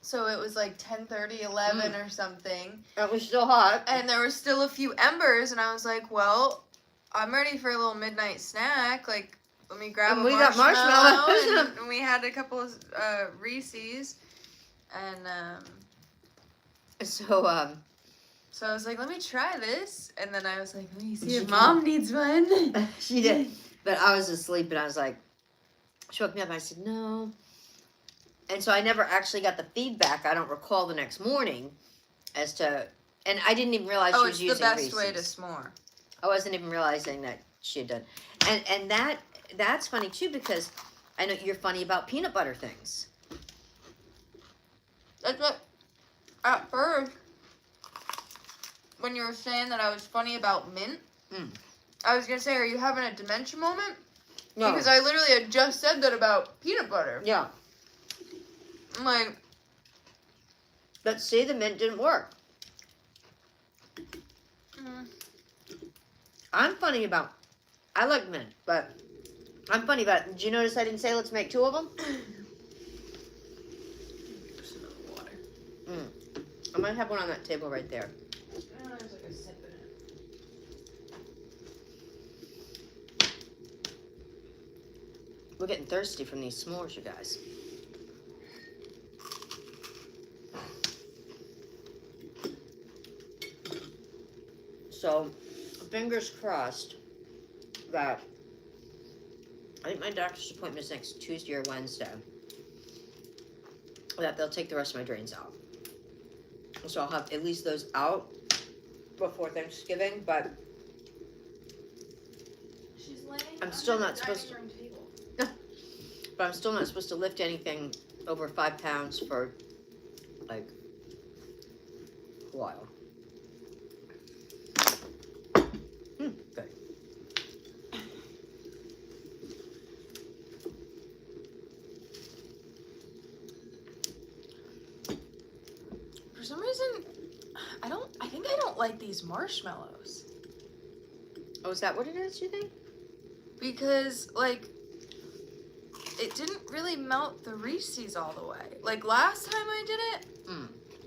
So it was like 10:30, 11 or something, It was still hot. and there were still a few embers, and I was like, well, I'm ready for a little midnight snack. Like, let me grab And a we got marshmallow. marshmallows. And we had a couple of Reese's, and So, so I was like, let me try this, and then I was like, let me see She if Mom needs one. she did. But I was asleep, and I was like, she woke me up, and I said, "No." And so I never actually got the feedback. I don't recall the next morning as to, and I didn't even realize Oh, she it's was using the best Reese's. way to s'more. I wasn't even realizing that she had done. And that's funny too, because I know you're funny about peanut butter things. That's what, at first, when you were saying that I was funny about mint, I was going to say, are you having a dementia moment? No. Because I literally had just said that about peanut butter. Yeah. I'm like, But see, the mint didn't work. I'm funny about, I like mint, but I'm funny about, did you notice I didn't say let's make 2 of them? Just another water. I might have one on that table right there. There's like a sip in it. We're getting thirsty from these s'mores, you guys. So, fingers crossed that I think my doctor's appointment is next Tuesday or Wednesday. That they'll take the rest of my drains out. So I'll have at least those out before Thanksgiving, but She's laying I'm still under not the supposed dining room table. but I'm still not supposed to lift anything over 5 pounds for like a while. Good. For some reason, I think I don't like these marshmallows. Oh, is that what it is, you think? Because, like, it didn't really melt the Reese's all the way. Like, last time I did it,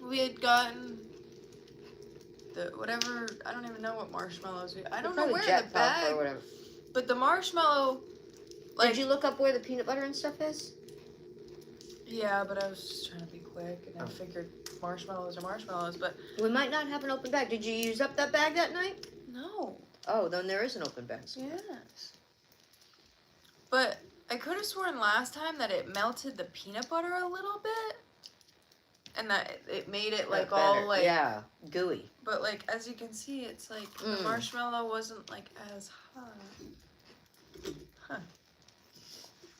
we had gotten the whatever, I don't even know what marshmallows I don't know where Jet the Pop bag, or whatever. but the marshmallow, like, Did you look up where the peanut butter and stuff is? yeah, but I was just trying to be quick, and I Oh. figured marshmallows are marshmallows, but We might not have an open bag. Did you use up that bag that night? no. Oh, then there is an open bag. Yes. But I could have sworn last time that it melted the peanut butter a little bit. And that it made it like all Better. like, yeah, gooey. but like as you can see, it's like the marshmallow wasn't like as hot.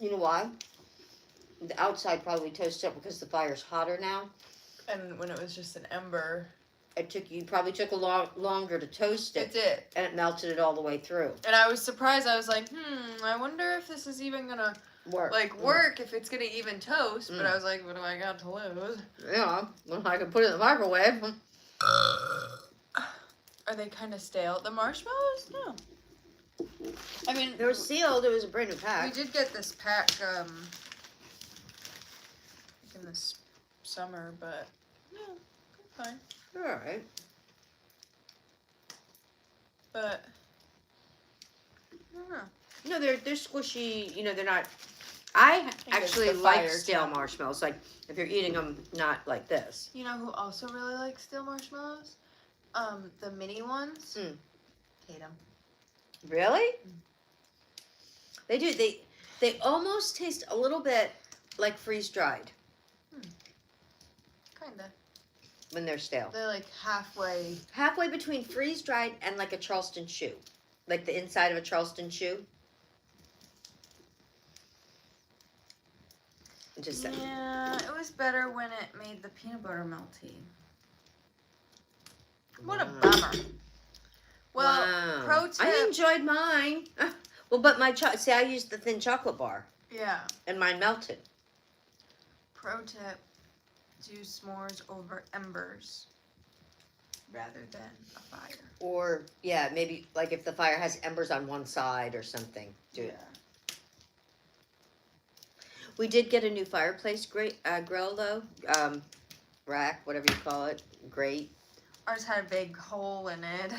You know why? The outside probably toasted up because the fire's hotter now. And when it was just an ember, You probably took a lot longer to toast it it, did. and it melted it all the way through. And I was surprised. I was like, I wonder if this is even gonna work, if it's gonna even toast. But I was like, what do I got to lose? Yeah, well, I could put it in the microwave. Are they kind of stale? The marshmallows? No. I mean, They were sealed. It was a brand new we pack. did get this pack in this summer, but no, fine. All right. But I don't know. No, they're squishy. You know, they're not. I it's actually the like fire stale too. marshmallows. Like if you're eating them, not like this. You know who also really likes stale marshmallows? The mini ones. Hate them. Really? They do. They almost taste a little bit like freeze dried Kinda. when they're stale. They're like halfway. Halfway between freeze dried and like a Charleston chew, like the inside of a Charleston chew. Just saying. Yeah, it was better when it made the peanut butter melty. What a bummer. Well, Wow. pro tip. I enjoyed mine. Well, but see, I used the thin chocolate bar, Yeah. and mine melted. Pro tip: do s'mores over embers rather than a fire. Or yeah, maybe like if the fire has embers on one side or something. Do it. We did get a new fireplace grill though, rack, whatever you call it, grate. Ours had a big hole in it.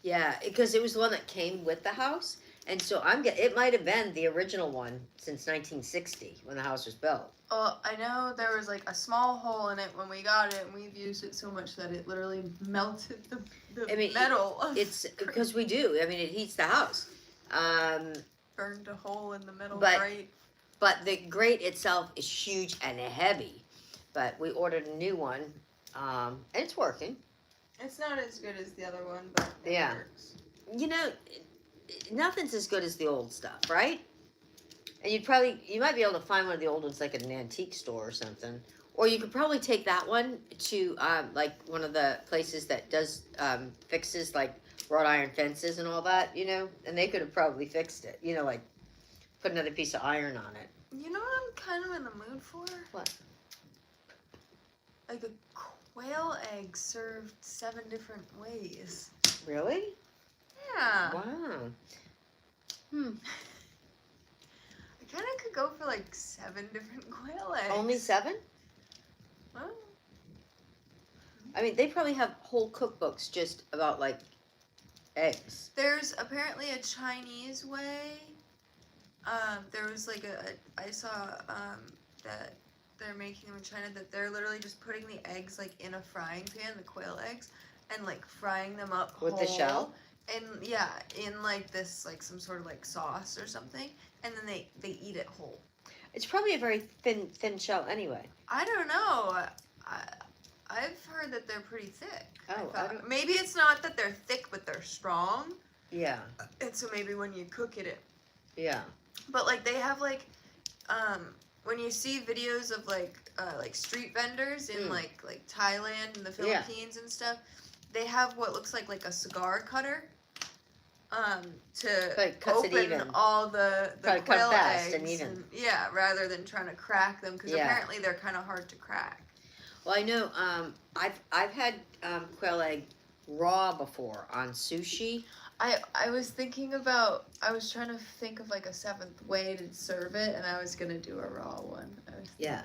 Yeah, because it was the one that came with the house, and so it might have been the original one since 1960 when the house was built. Well, I know there was like a small hole in it when we got it, and we've used it so much that it literally melted the metal. It's because we do. I mean, it heats the house. Burned a hole in the middle But- grate. But the grate itself is huge and heavy. But we ordered a new one, and it's working. It's not as good as the other one, but it Yeah. works. You know, nothing's as good as the old stuff, right? And you might be able to find one of the old ones like at an antique store or something. Or you could probably take that one to like one of the places that does fixes like wrought iron fences and all that, and they could have probably fixed it, like put another piece of iron on it. You know what I'm kind of in the mood for? What? Like a quail egg served 7 different ways. Really? Yeah. Wow. I kind of could go for like 7 different quail eggs. Only 7? Well, I mean, they probably have whole cookbooks just about like eggs. there's apparently a Chinese way. There was like I saw that they're making them in China, that they're literally just putting the eggs like in a frying pan, the quail eggs, and like frying them up With whole, the shell? and yeah, in like this like some sort of like sauce or something, and then they eat it whole. It's probably a very thin shell anyway. I don't know. I've heard that they're pretty thick. Oh, I thought. Maybe it's not that they're thick, but they're strong. Yeah. And so maybe when you cook it. Yeah. But like they have like, when you see videos of like street vendors in like Thailand and the Philippines and stuff, they have what looks like a cigar cutter. To But it cuts it open even. all the Probably cut quail fast eggs and even. yeah, rather than trying to crack them, because Yeah. apparently they're kind of hard to crack. Well, I know I've had quail egg raw before on sushi. I was thinking about, I was trying to think of like a 7th way to serve it, and I was gonna do a raw one. Yeah.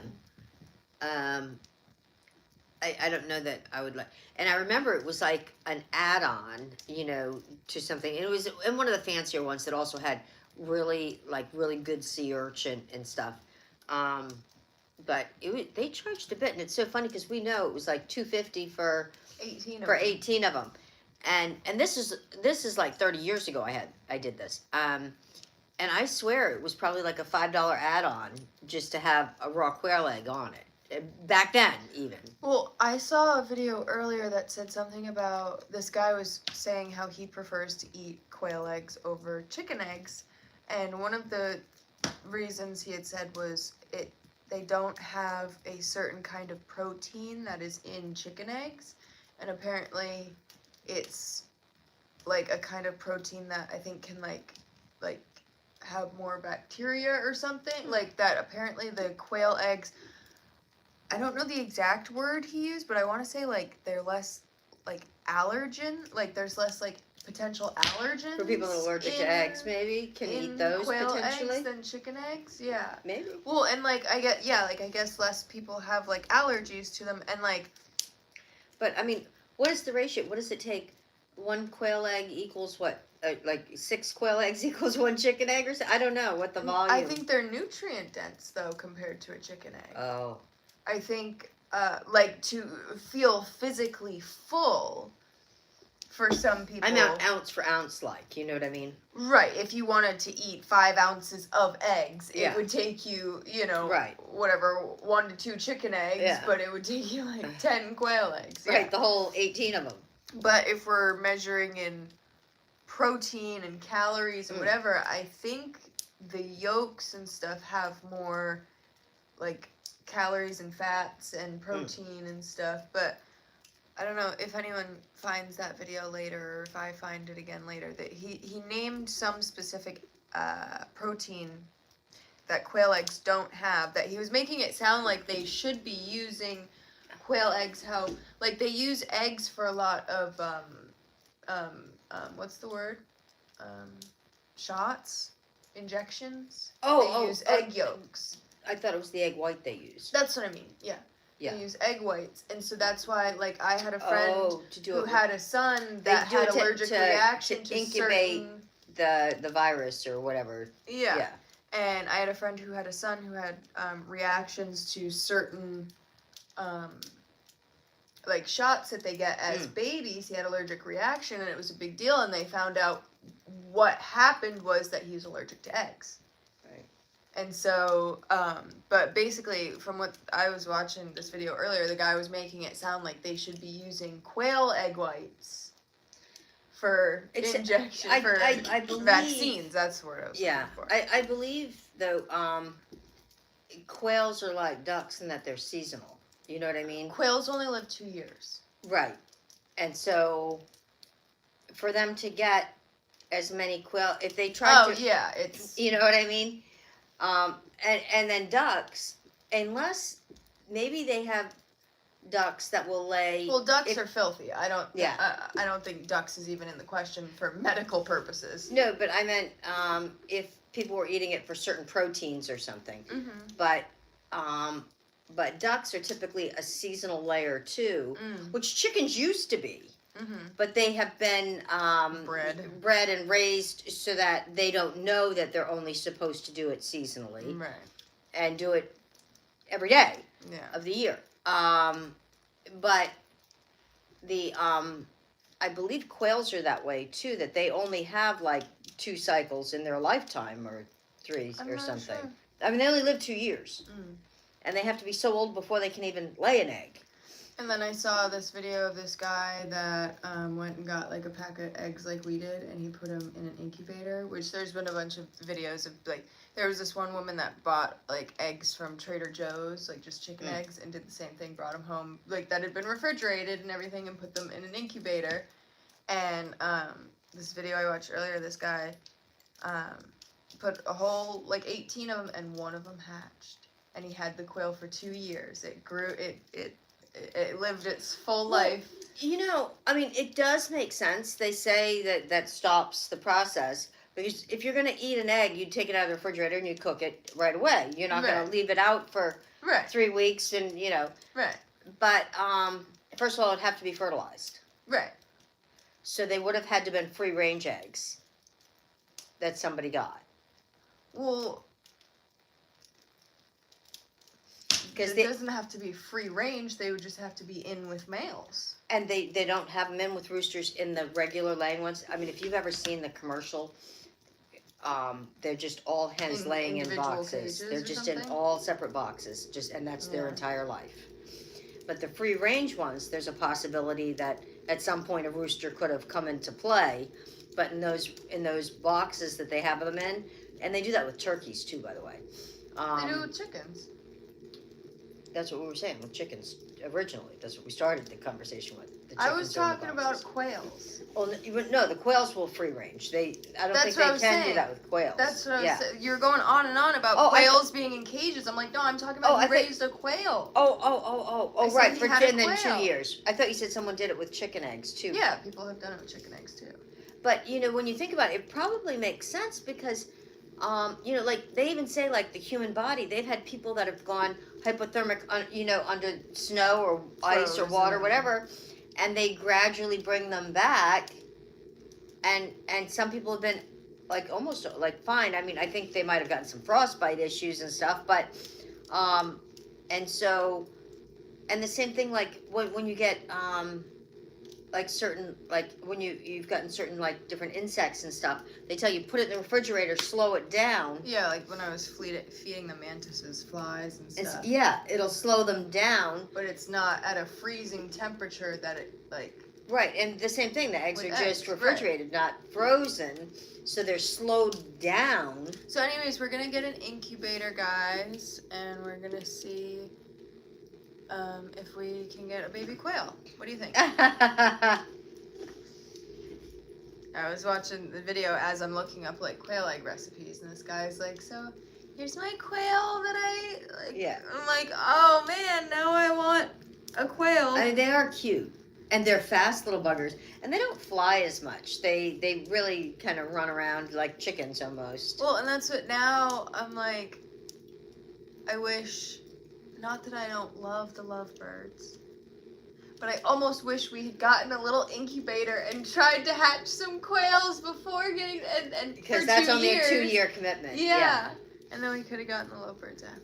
I don't know that I would like, and I remember it was like an add-on, to something. And it was in one of the fancier ones that also had really good sea urchin and stuff. But they charged a bit, and it's so funny because we know it was like $2.50 for 18 of them, and this is like 30 years ago. I did this, and I swear it was probably like a $5 add-on just to have a raw quail egg on it. Back then, even. Well, I saw a video earlier that said something about, this guy was saying how he prefers to eat quail eggs over chicken eggs, and one of the reasons he had said was they don't have a certain kind of protein that is in chicken eggs, and apparently it's like a kind of protein that I think can like have more bacteria or something, like that. Apparently the quail eggs, I don't know the exact word he used, but I want to say like they're less like allergen, like there's less like potential allergens For people that are allergic to eggs, maybe can eat those quail potentially. eggs than chicken eggs. Yeah, Maybe. well, and like I guess less people have like allergies to them, and like. But I mean, what is the ratio? What does it take? 1 quail egg equals what? Like 6 quail eggs equals 1 chicken egg, or so? I don't know what the volume. I think they're nutrient dense though compared to a chicken egg. Oh. I think like to feel physically full for some people. I meant ounce for ounce, like, you know what I mean? Right. If you wanted to eat 5 ounces of eggs, Yeah. it would take you, Right. whatever, 1 to 2 chicken eggs, Yeah. but it would take you like 10 quail eggs. Right, the whole 18 of them. But if we're measuring in protein and calories and whatever, I think the yolks and stuff have more like calories and fats and protein and stuff. But I don't know if anyone finds that video later, or if I find it again later, that he named some specific protein that quail eggs don't have, that he was making it sound like they should be using quail eggs, how like they use eggs for a lot of what's the word, shots, injections. They use egg yolks. I thought it was the egg white they used. That's what I mean. Yeah. Yeah. They use egg whites, and so that's why, like, I had a friend who it had a son that do it had allergic reaction to incubate certain, the virus or whatever. Yeah. And I had a friend who had a son who had reactions to certain like shots that they get as babies. He had allergic reaction, and it was a big deal, and they found out what happened was that he was allergic to eggs. Right. And so, but basically, from what I was watching this video earlier, the guy was making it sound like they should be using quail egg whites for It's- injection, for I believe, vaccines. That's the word I was Yeah, looking for. I believe though, quails are like ducks in that they're seasonal. You know what I mean? Quails only live 2 years. Right. And so, for them to get as many quail, if they tried to, yeah, it's you know what I mean? And then ducks, unless maybe they have ducks that will lay. well, ducks are filthy. I don't. Yeah. I don't think ducks is even in the question for medical purposes. No, but I meant if people were eating it for certain proteins or something. Mm-hmm. But ducks are typically a seasonal layer too, Mm. which chickens used to be. Mm-hmm. But they have been bred and raised so that they don't know that they're only supposed to do it seasonally Right. and do it every day Yeah. of the year. But the I believe quails are that way too. That they only have like 2 cycles in their lifetime or 3 I'm or not something. sure. I mean, they only live 2 years, Mm. and they have to be so old before they can even lay an egg. And then I saw this video of this guy that went and got like a pack of eggs like we did, and he put them in an incubator. Which there's been a bunch of videos of like there was this one woman that bought like eggs from Trader Joe's, like just chicken eggs, and did the same thing. Brought them home like that had been refrigerated and everything, and put them in an incubator. And this video I watched earlier, this guy put a whole like 18 of them, and one of them hatched, and he had the quail for 2 years. It grew. It lived its full life. You know, I mean, it does make sense. They say that stops the process. Because if you're going to eat an egg, you'd take it out of the refrigerator and you cook it right away. You're not going Right. to leave it out for Right. 3 weeks and, you know. Right. But first of all, it'd have to be fertilized. Right. So they would have had to been free range eggs that somebody got. Well, Because it doesn't have to be free range. They would just have to be in with males. And they don't have them in with roosters in the regular laying ones. I mean, if you've ever seen the commercial, they're just all hens In laying in individual boxes. cages They're or just in something? all separate boxes, and that's their Yeah. entire life. But the free range ones, there's a possibility that at some point a rooster could have come into play. But in those boxes that they have them in, and they do that with turkeys too, by the way. They do it with chickens. That's what we were saying with chickens originally. That's what we started the conversation with. The I was chickens are in the talking about boxes. quails. Well, no, the quails will free range. I don't That's think what I they was can do saying. that with quails. That's what I was yeah. saying. You're going on and on about Oh, quails being in cages. I'm like, no, I'm talking about I he raised a quail. I Oh, said right. he For had a and then 2 quail. years. I thought you said someone did it with chicken eggs too. Yeah, people have done it with chicken eggs too. But you know, when you think about it, it probably makes sense because, you know, like they even say like the human body. They've had people that have gone hypothermic, under snow or ice or water, Frozen. whatever, and they gradually bring them back. And some people have been like almost like fine. I mean, I think they might have gotten some frostbite issues and stuff, but and so, and the same thing like when you get like certain, like when you've gotten certain like different insects and stuff, they tell you put it in the refrigerator, slow it down. Yeah, like when I was feeding the mantises flies and And stuff. yeah, it'll slow them down. But it's not at a freezing temperature that it like. Right, and the same thing, the eggs With are just eggs, right. refrigerated, not frozen, so they're slowed down. So, anyways, we're gonna get an incubator, guys, and we're gonna see if we can get a baby quail. What do you think? I was watching the video as I'm looking up like quail egg recipes, and this guy's like, "So, here's my quail that I like." Yeah. I'm like, "Oh man, now I want a quail." I mean, they are cute, and they're fast little buggers, and they don't fly as much. They really kind of run around like chickens almost. Well, and that's what now I'm like. I wish, not that I don't love the lovebirds, but I almost wish we had gotten a little incubator and tried to hatch some quails before getting and Because for that's 2 only years. a 2-year commitment. Yeah. And then we could have gotten the lovebirds after.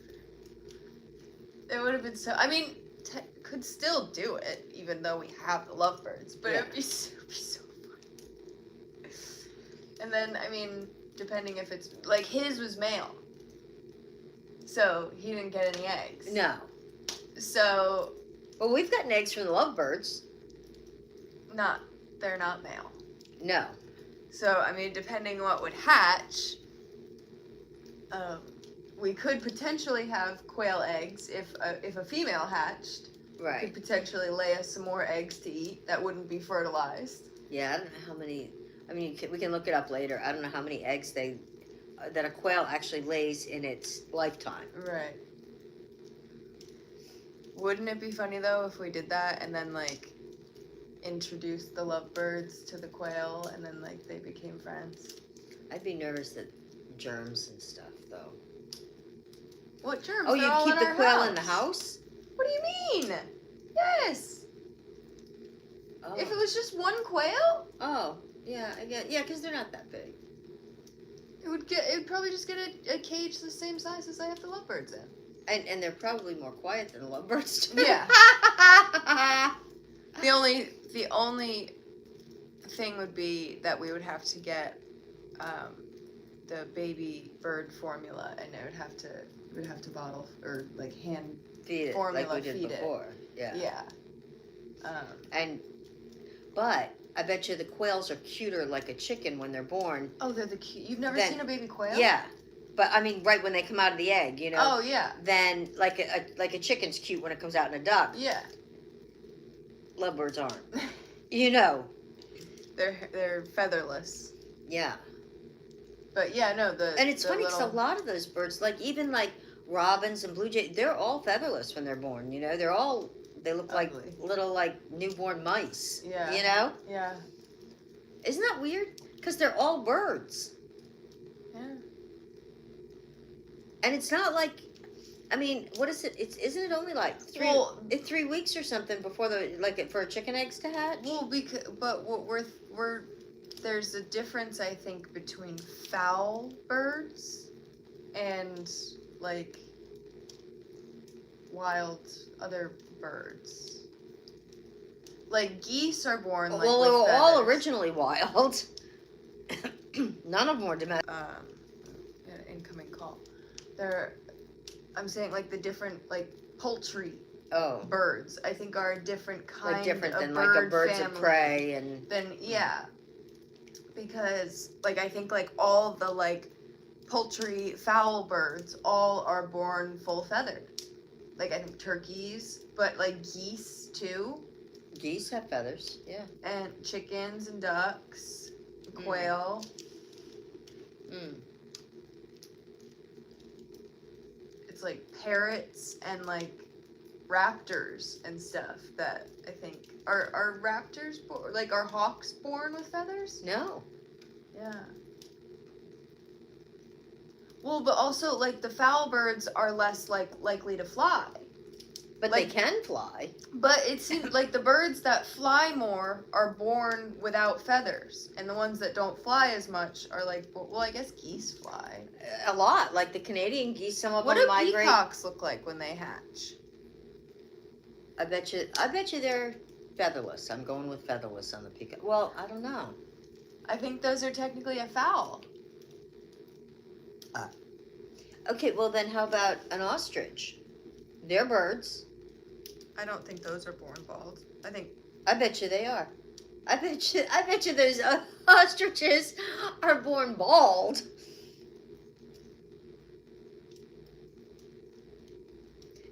It would have been so. I mean, could still do it even though we have the lovebirds, but Yeah. it'd be so fun. And then I mean, depending if it's like his was male, so he didn't get any eggs. No. So Well, we've gotten eggs from the lovebirds. they're not male. No. So, I mean, depending what would hatch, we could potentially have quail eggs if a female hatched. Right. Could potentially lay us some more eggs to eat that wouldn't be fertilized. Yeah, I don't know how many. I mean, we can look it up later. I don't know how many eggs that a quail actually lays in its lifetime. Right. Wouldn't it be funny though if we did that and then like introduced the lovebirds to the quail and then like they became friends? I'd be nervous that germs and stuff, though. What germs? Oh, They're you'd all keep in the our quail house. in the house? What do you mean? Yes. Oh. If it was just one quail, Oh, yeah, I get. Yeah, because they're not that big. it would probably just get a cage the same size as I have the lovebirds in. And they're probably more quiet than the lovebirds too. Yeah. The only thing would be that we would have to get the baby bird formula, and we would have to bottle or like hand Feed it formula like we did feed it. before. Yeah. Yeah. But I bet you the quails are cuter like a chicken when they're born. Oh, they're the cute. You've never Then- seen a baby quail? Yeah. But I mean, right when they come out of the egg, you know. Oh yeah. Then like a chicken's cute when it comes out in a duck. Yeah. Lovebirds aren't. You know. They're featherless. Yeah. But yeah, no, And it's the funny because little- a lot of those birds, like even like robins and blue jays, they're all featherless when they're born. You know, they look like Ugly. little like newborn mice. Yeah. You know, Yeah. isn't that weird? Because they're all birds, Yeah. and it's not like, I mean, what is it? Isn't it only like 3 weeks or something before for chicken eggs to hatch? Well, but what we're there's a difference I think between fowl birds and like wild other birds. Like geese are born like Well, with they were all feathers. originally wild. None of them were domestic. Incoming call. I'm saying like the different like poultry Oh, birds I think are a different kind like different of than bird like a birds family of prey and. than yeah. Because like I think like all the like poultry fowl birds all are born full feathered. Like I think turkeys, but like geese too. Geese have feathers, yeah. And chickens and ducks, quail. Mm. It's like parrots and like raptors and stuff that I think are raptors like are hawks born with feathers? No. Yeah. Well, but also like the fowl birds are less likely to fly. But Like- they can fly. But it seems like the birds that fly more are born without feathers, and the ones that don't fly as much are like, well, I guess geese fly. A lot. Like the Canadian geese, some of What them do migrate. peacocks look like when they hatch? I bet you they're featherless. I'm going with featherless on the peacock. Well, I don't know. I think those are technically a fowl. Okay, well then how about an ostrich? They're birds. I don't think those are born bald. I bet you they are. I bet you those ostriches are born bald.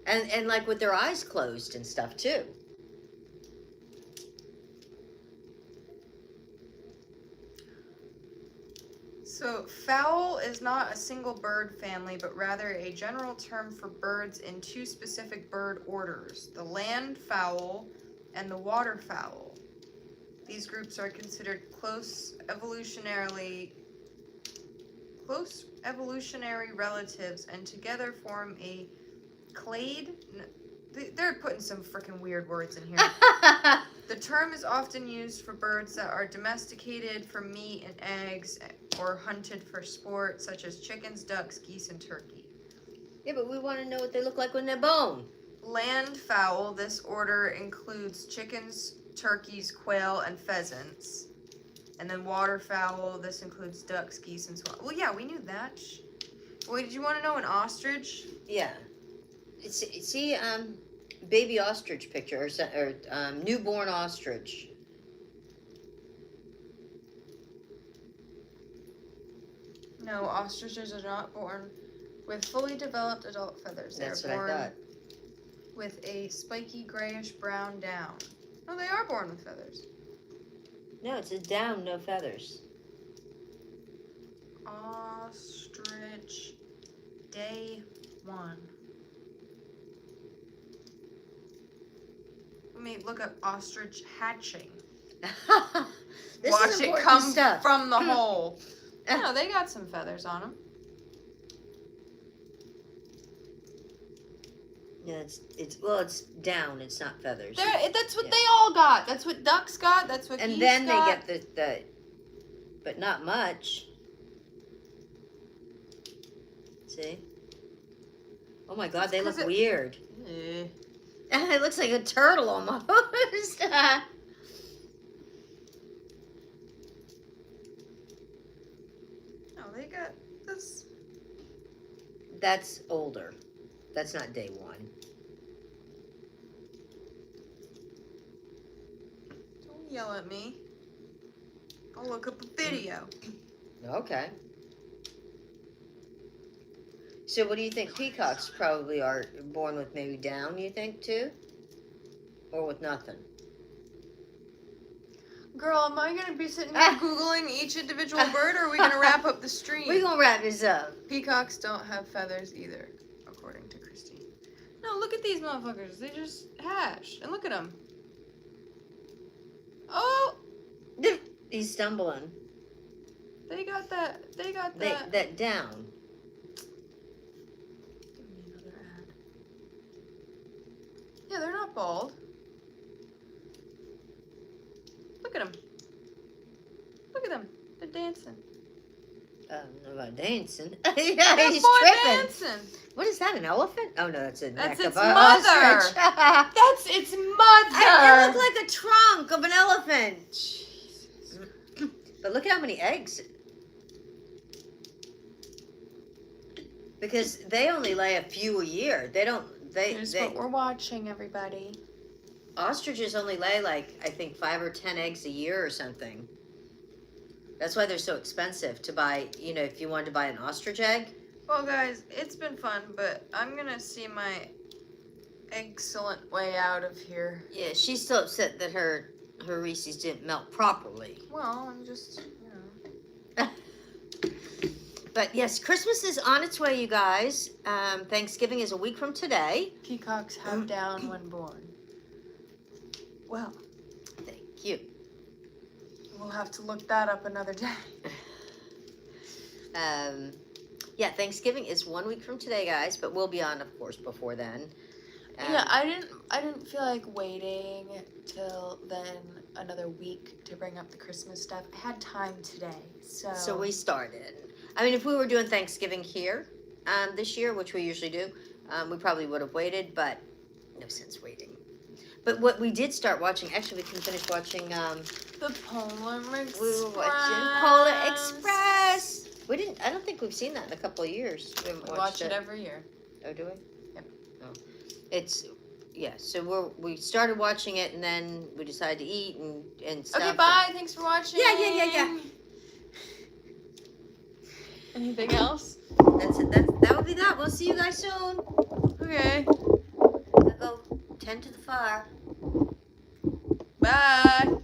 And like with their eyes closed and stuff too. So, fowl is not a single bird family, but rather a general term for birds in two specific bird orders, the land fowl and the water fowl. These groups are considered close evolutionary relatives and together form a clade. They're putting some freaking weird words in here. The term is often used for birds that are domesticated for meat and eggs or hunted for sport, such as chickens, ducks, geese, and turkey. Yeah, but we want to know what they look like when they're born. Land fowl, this order includes chickens, turkeys, quail, and pheasants. And then waterfowl, this includes ducks, geese, and swans. Well, yeah, we knew that. Wait, did you want to know an ostrich? Yeah. See, baby ostrich picture or newborn ostrich. No, ostriches are not born with fully developed adult feathers. They That's are what I born thought. with a spiky grayish brown down. No, they are born with feathers. No, it says down, no feathers. Ostrich day 1. Let me look up ostrich hatching. This Watch is it important come stuff. from the hole. No, they got some feathers on them. Yeah, it's down. It's not feathers. That's what Yeah. they all got. That's what ducks got. That's what And geese then got. they get the, but not much. See? Oh my God, they 'cause look it- weird. Eh. It looks like a turtle almost. No, they got this. That's older. That's not day 1. Don't yell at me. I'll look up a video. Okay. So what do you think? Peacocks probably are born with maybe down, you think, too? Or with nothing? Girl, am I gonna be sitting here Googling each individual bird, or are we gonna wrap up the stream? We're going to wrap this up. Peacocks don't have feathers either, according to Christine. No, look at these motherfuckers. They just hatched. And look at them. Oh! He's stumbling. They got that. They got that. That down. Give me another ad. Yeah, they're not bald. Look at them. Look at them. They're dancing. I don't know about dancing. They're Yeah, he's boy tripping. dancing. What is that, an elephant? Oh, no, that's a That's neck its of a mother. ostrich. That's its mother. It looked like a trunk of an elephant. But look at how many eggs. Because they only lay a few a year. They don't. Here's what we're watching, everybody. Ostriches only lay like I think 5 or 10 eggs a year or something. That's why they're so expensive to buy. You know, if you wanted to buy an ostrich egg. Well, guys, it's been fun, but I'm gonna see my excellent way out of here. Yeah, she's still upset that her Reese's didn't melt properly. Well, I'm just, you know. But yes, Christmas is on its way, you guys. Thanksgiving is a week from today. Peacocks have down when born. Well, Thank you. we'll have to look that up another day. Yeah, Thanksgiving is 1 week from today, guys, but we'll be on, of course, before then. Yeah, I didn't feel like waiting till then another week to bring up the Christmas stuff. I had time today, so. So we started. I mean, if we were doing Thanksgiving here this year, which we usually do, we probably would have waited, but no sense waiting. But what we did start watching, actually, we can finish watching. The Polar Express. We were watching Polar Express. We didn't. I don't think we've seen that in a couple of years. We haven't We watched watch it every year. Oh, do we? Yep. Oh, it's yeah. So we started watching it, and then we decided to eat and stuff. Okay, bye. Thanks for watching. Yeah. Anything else? That's it. That would be that. We'll see you guys soon. Okay. I'll go tend to the fire. Bye.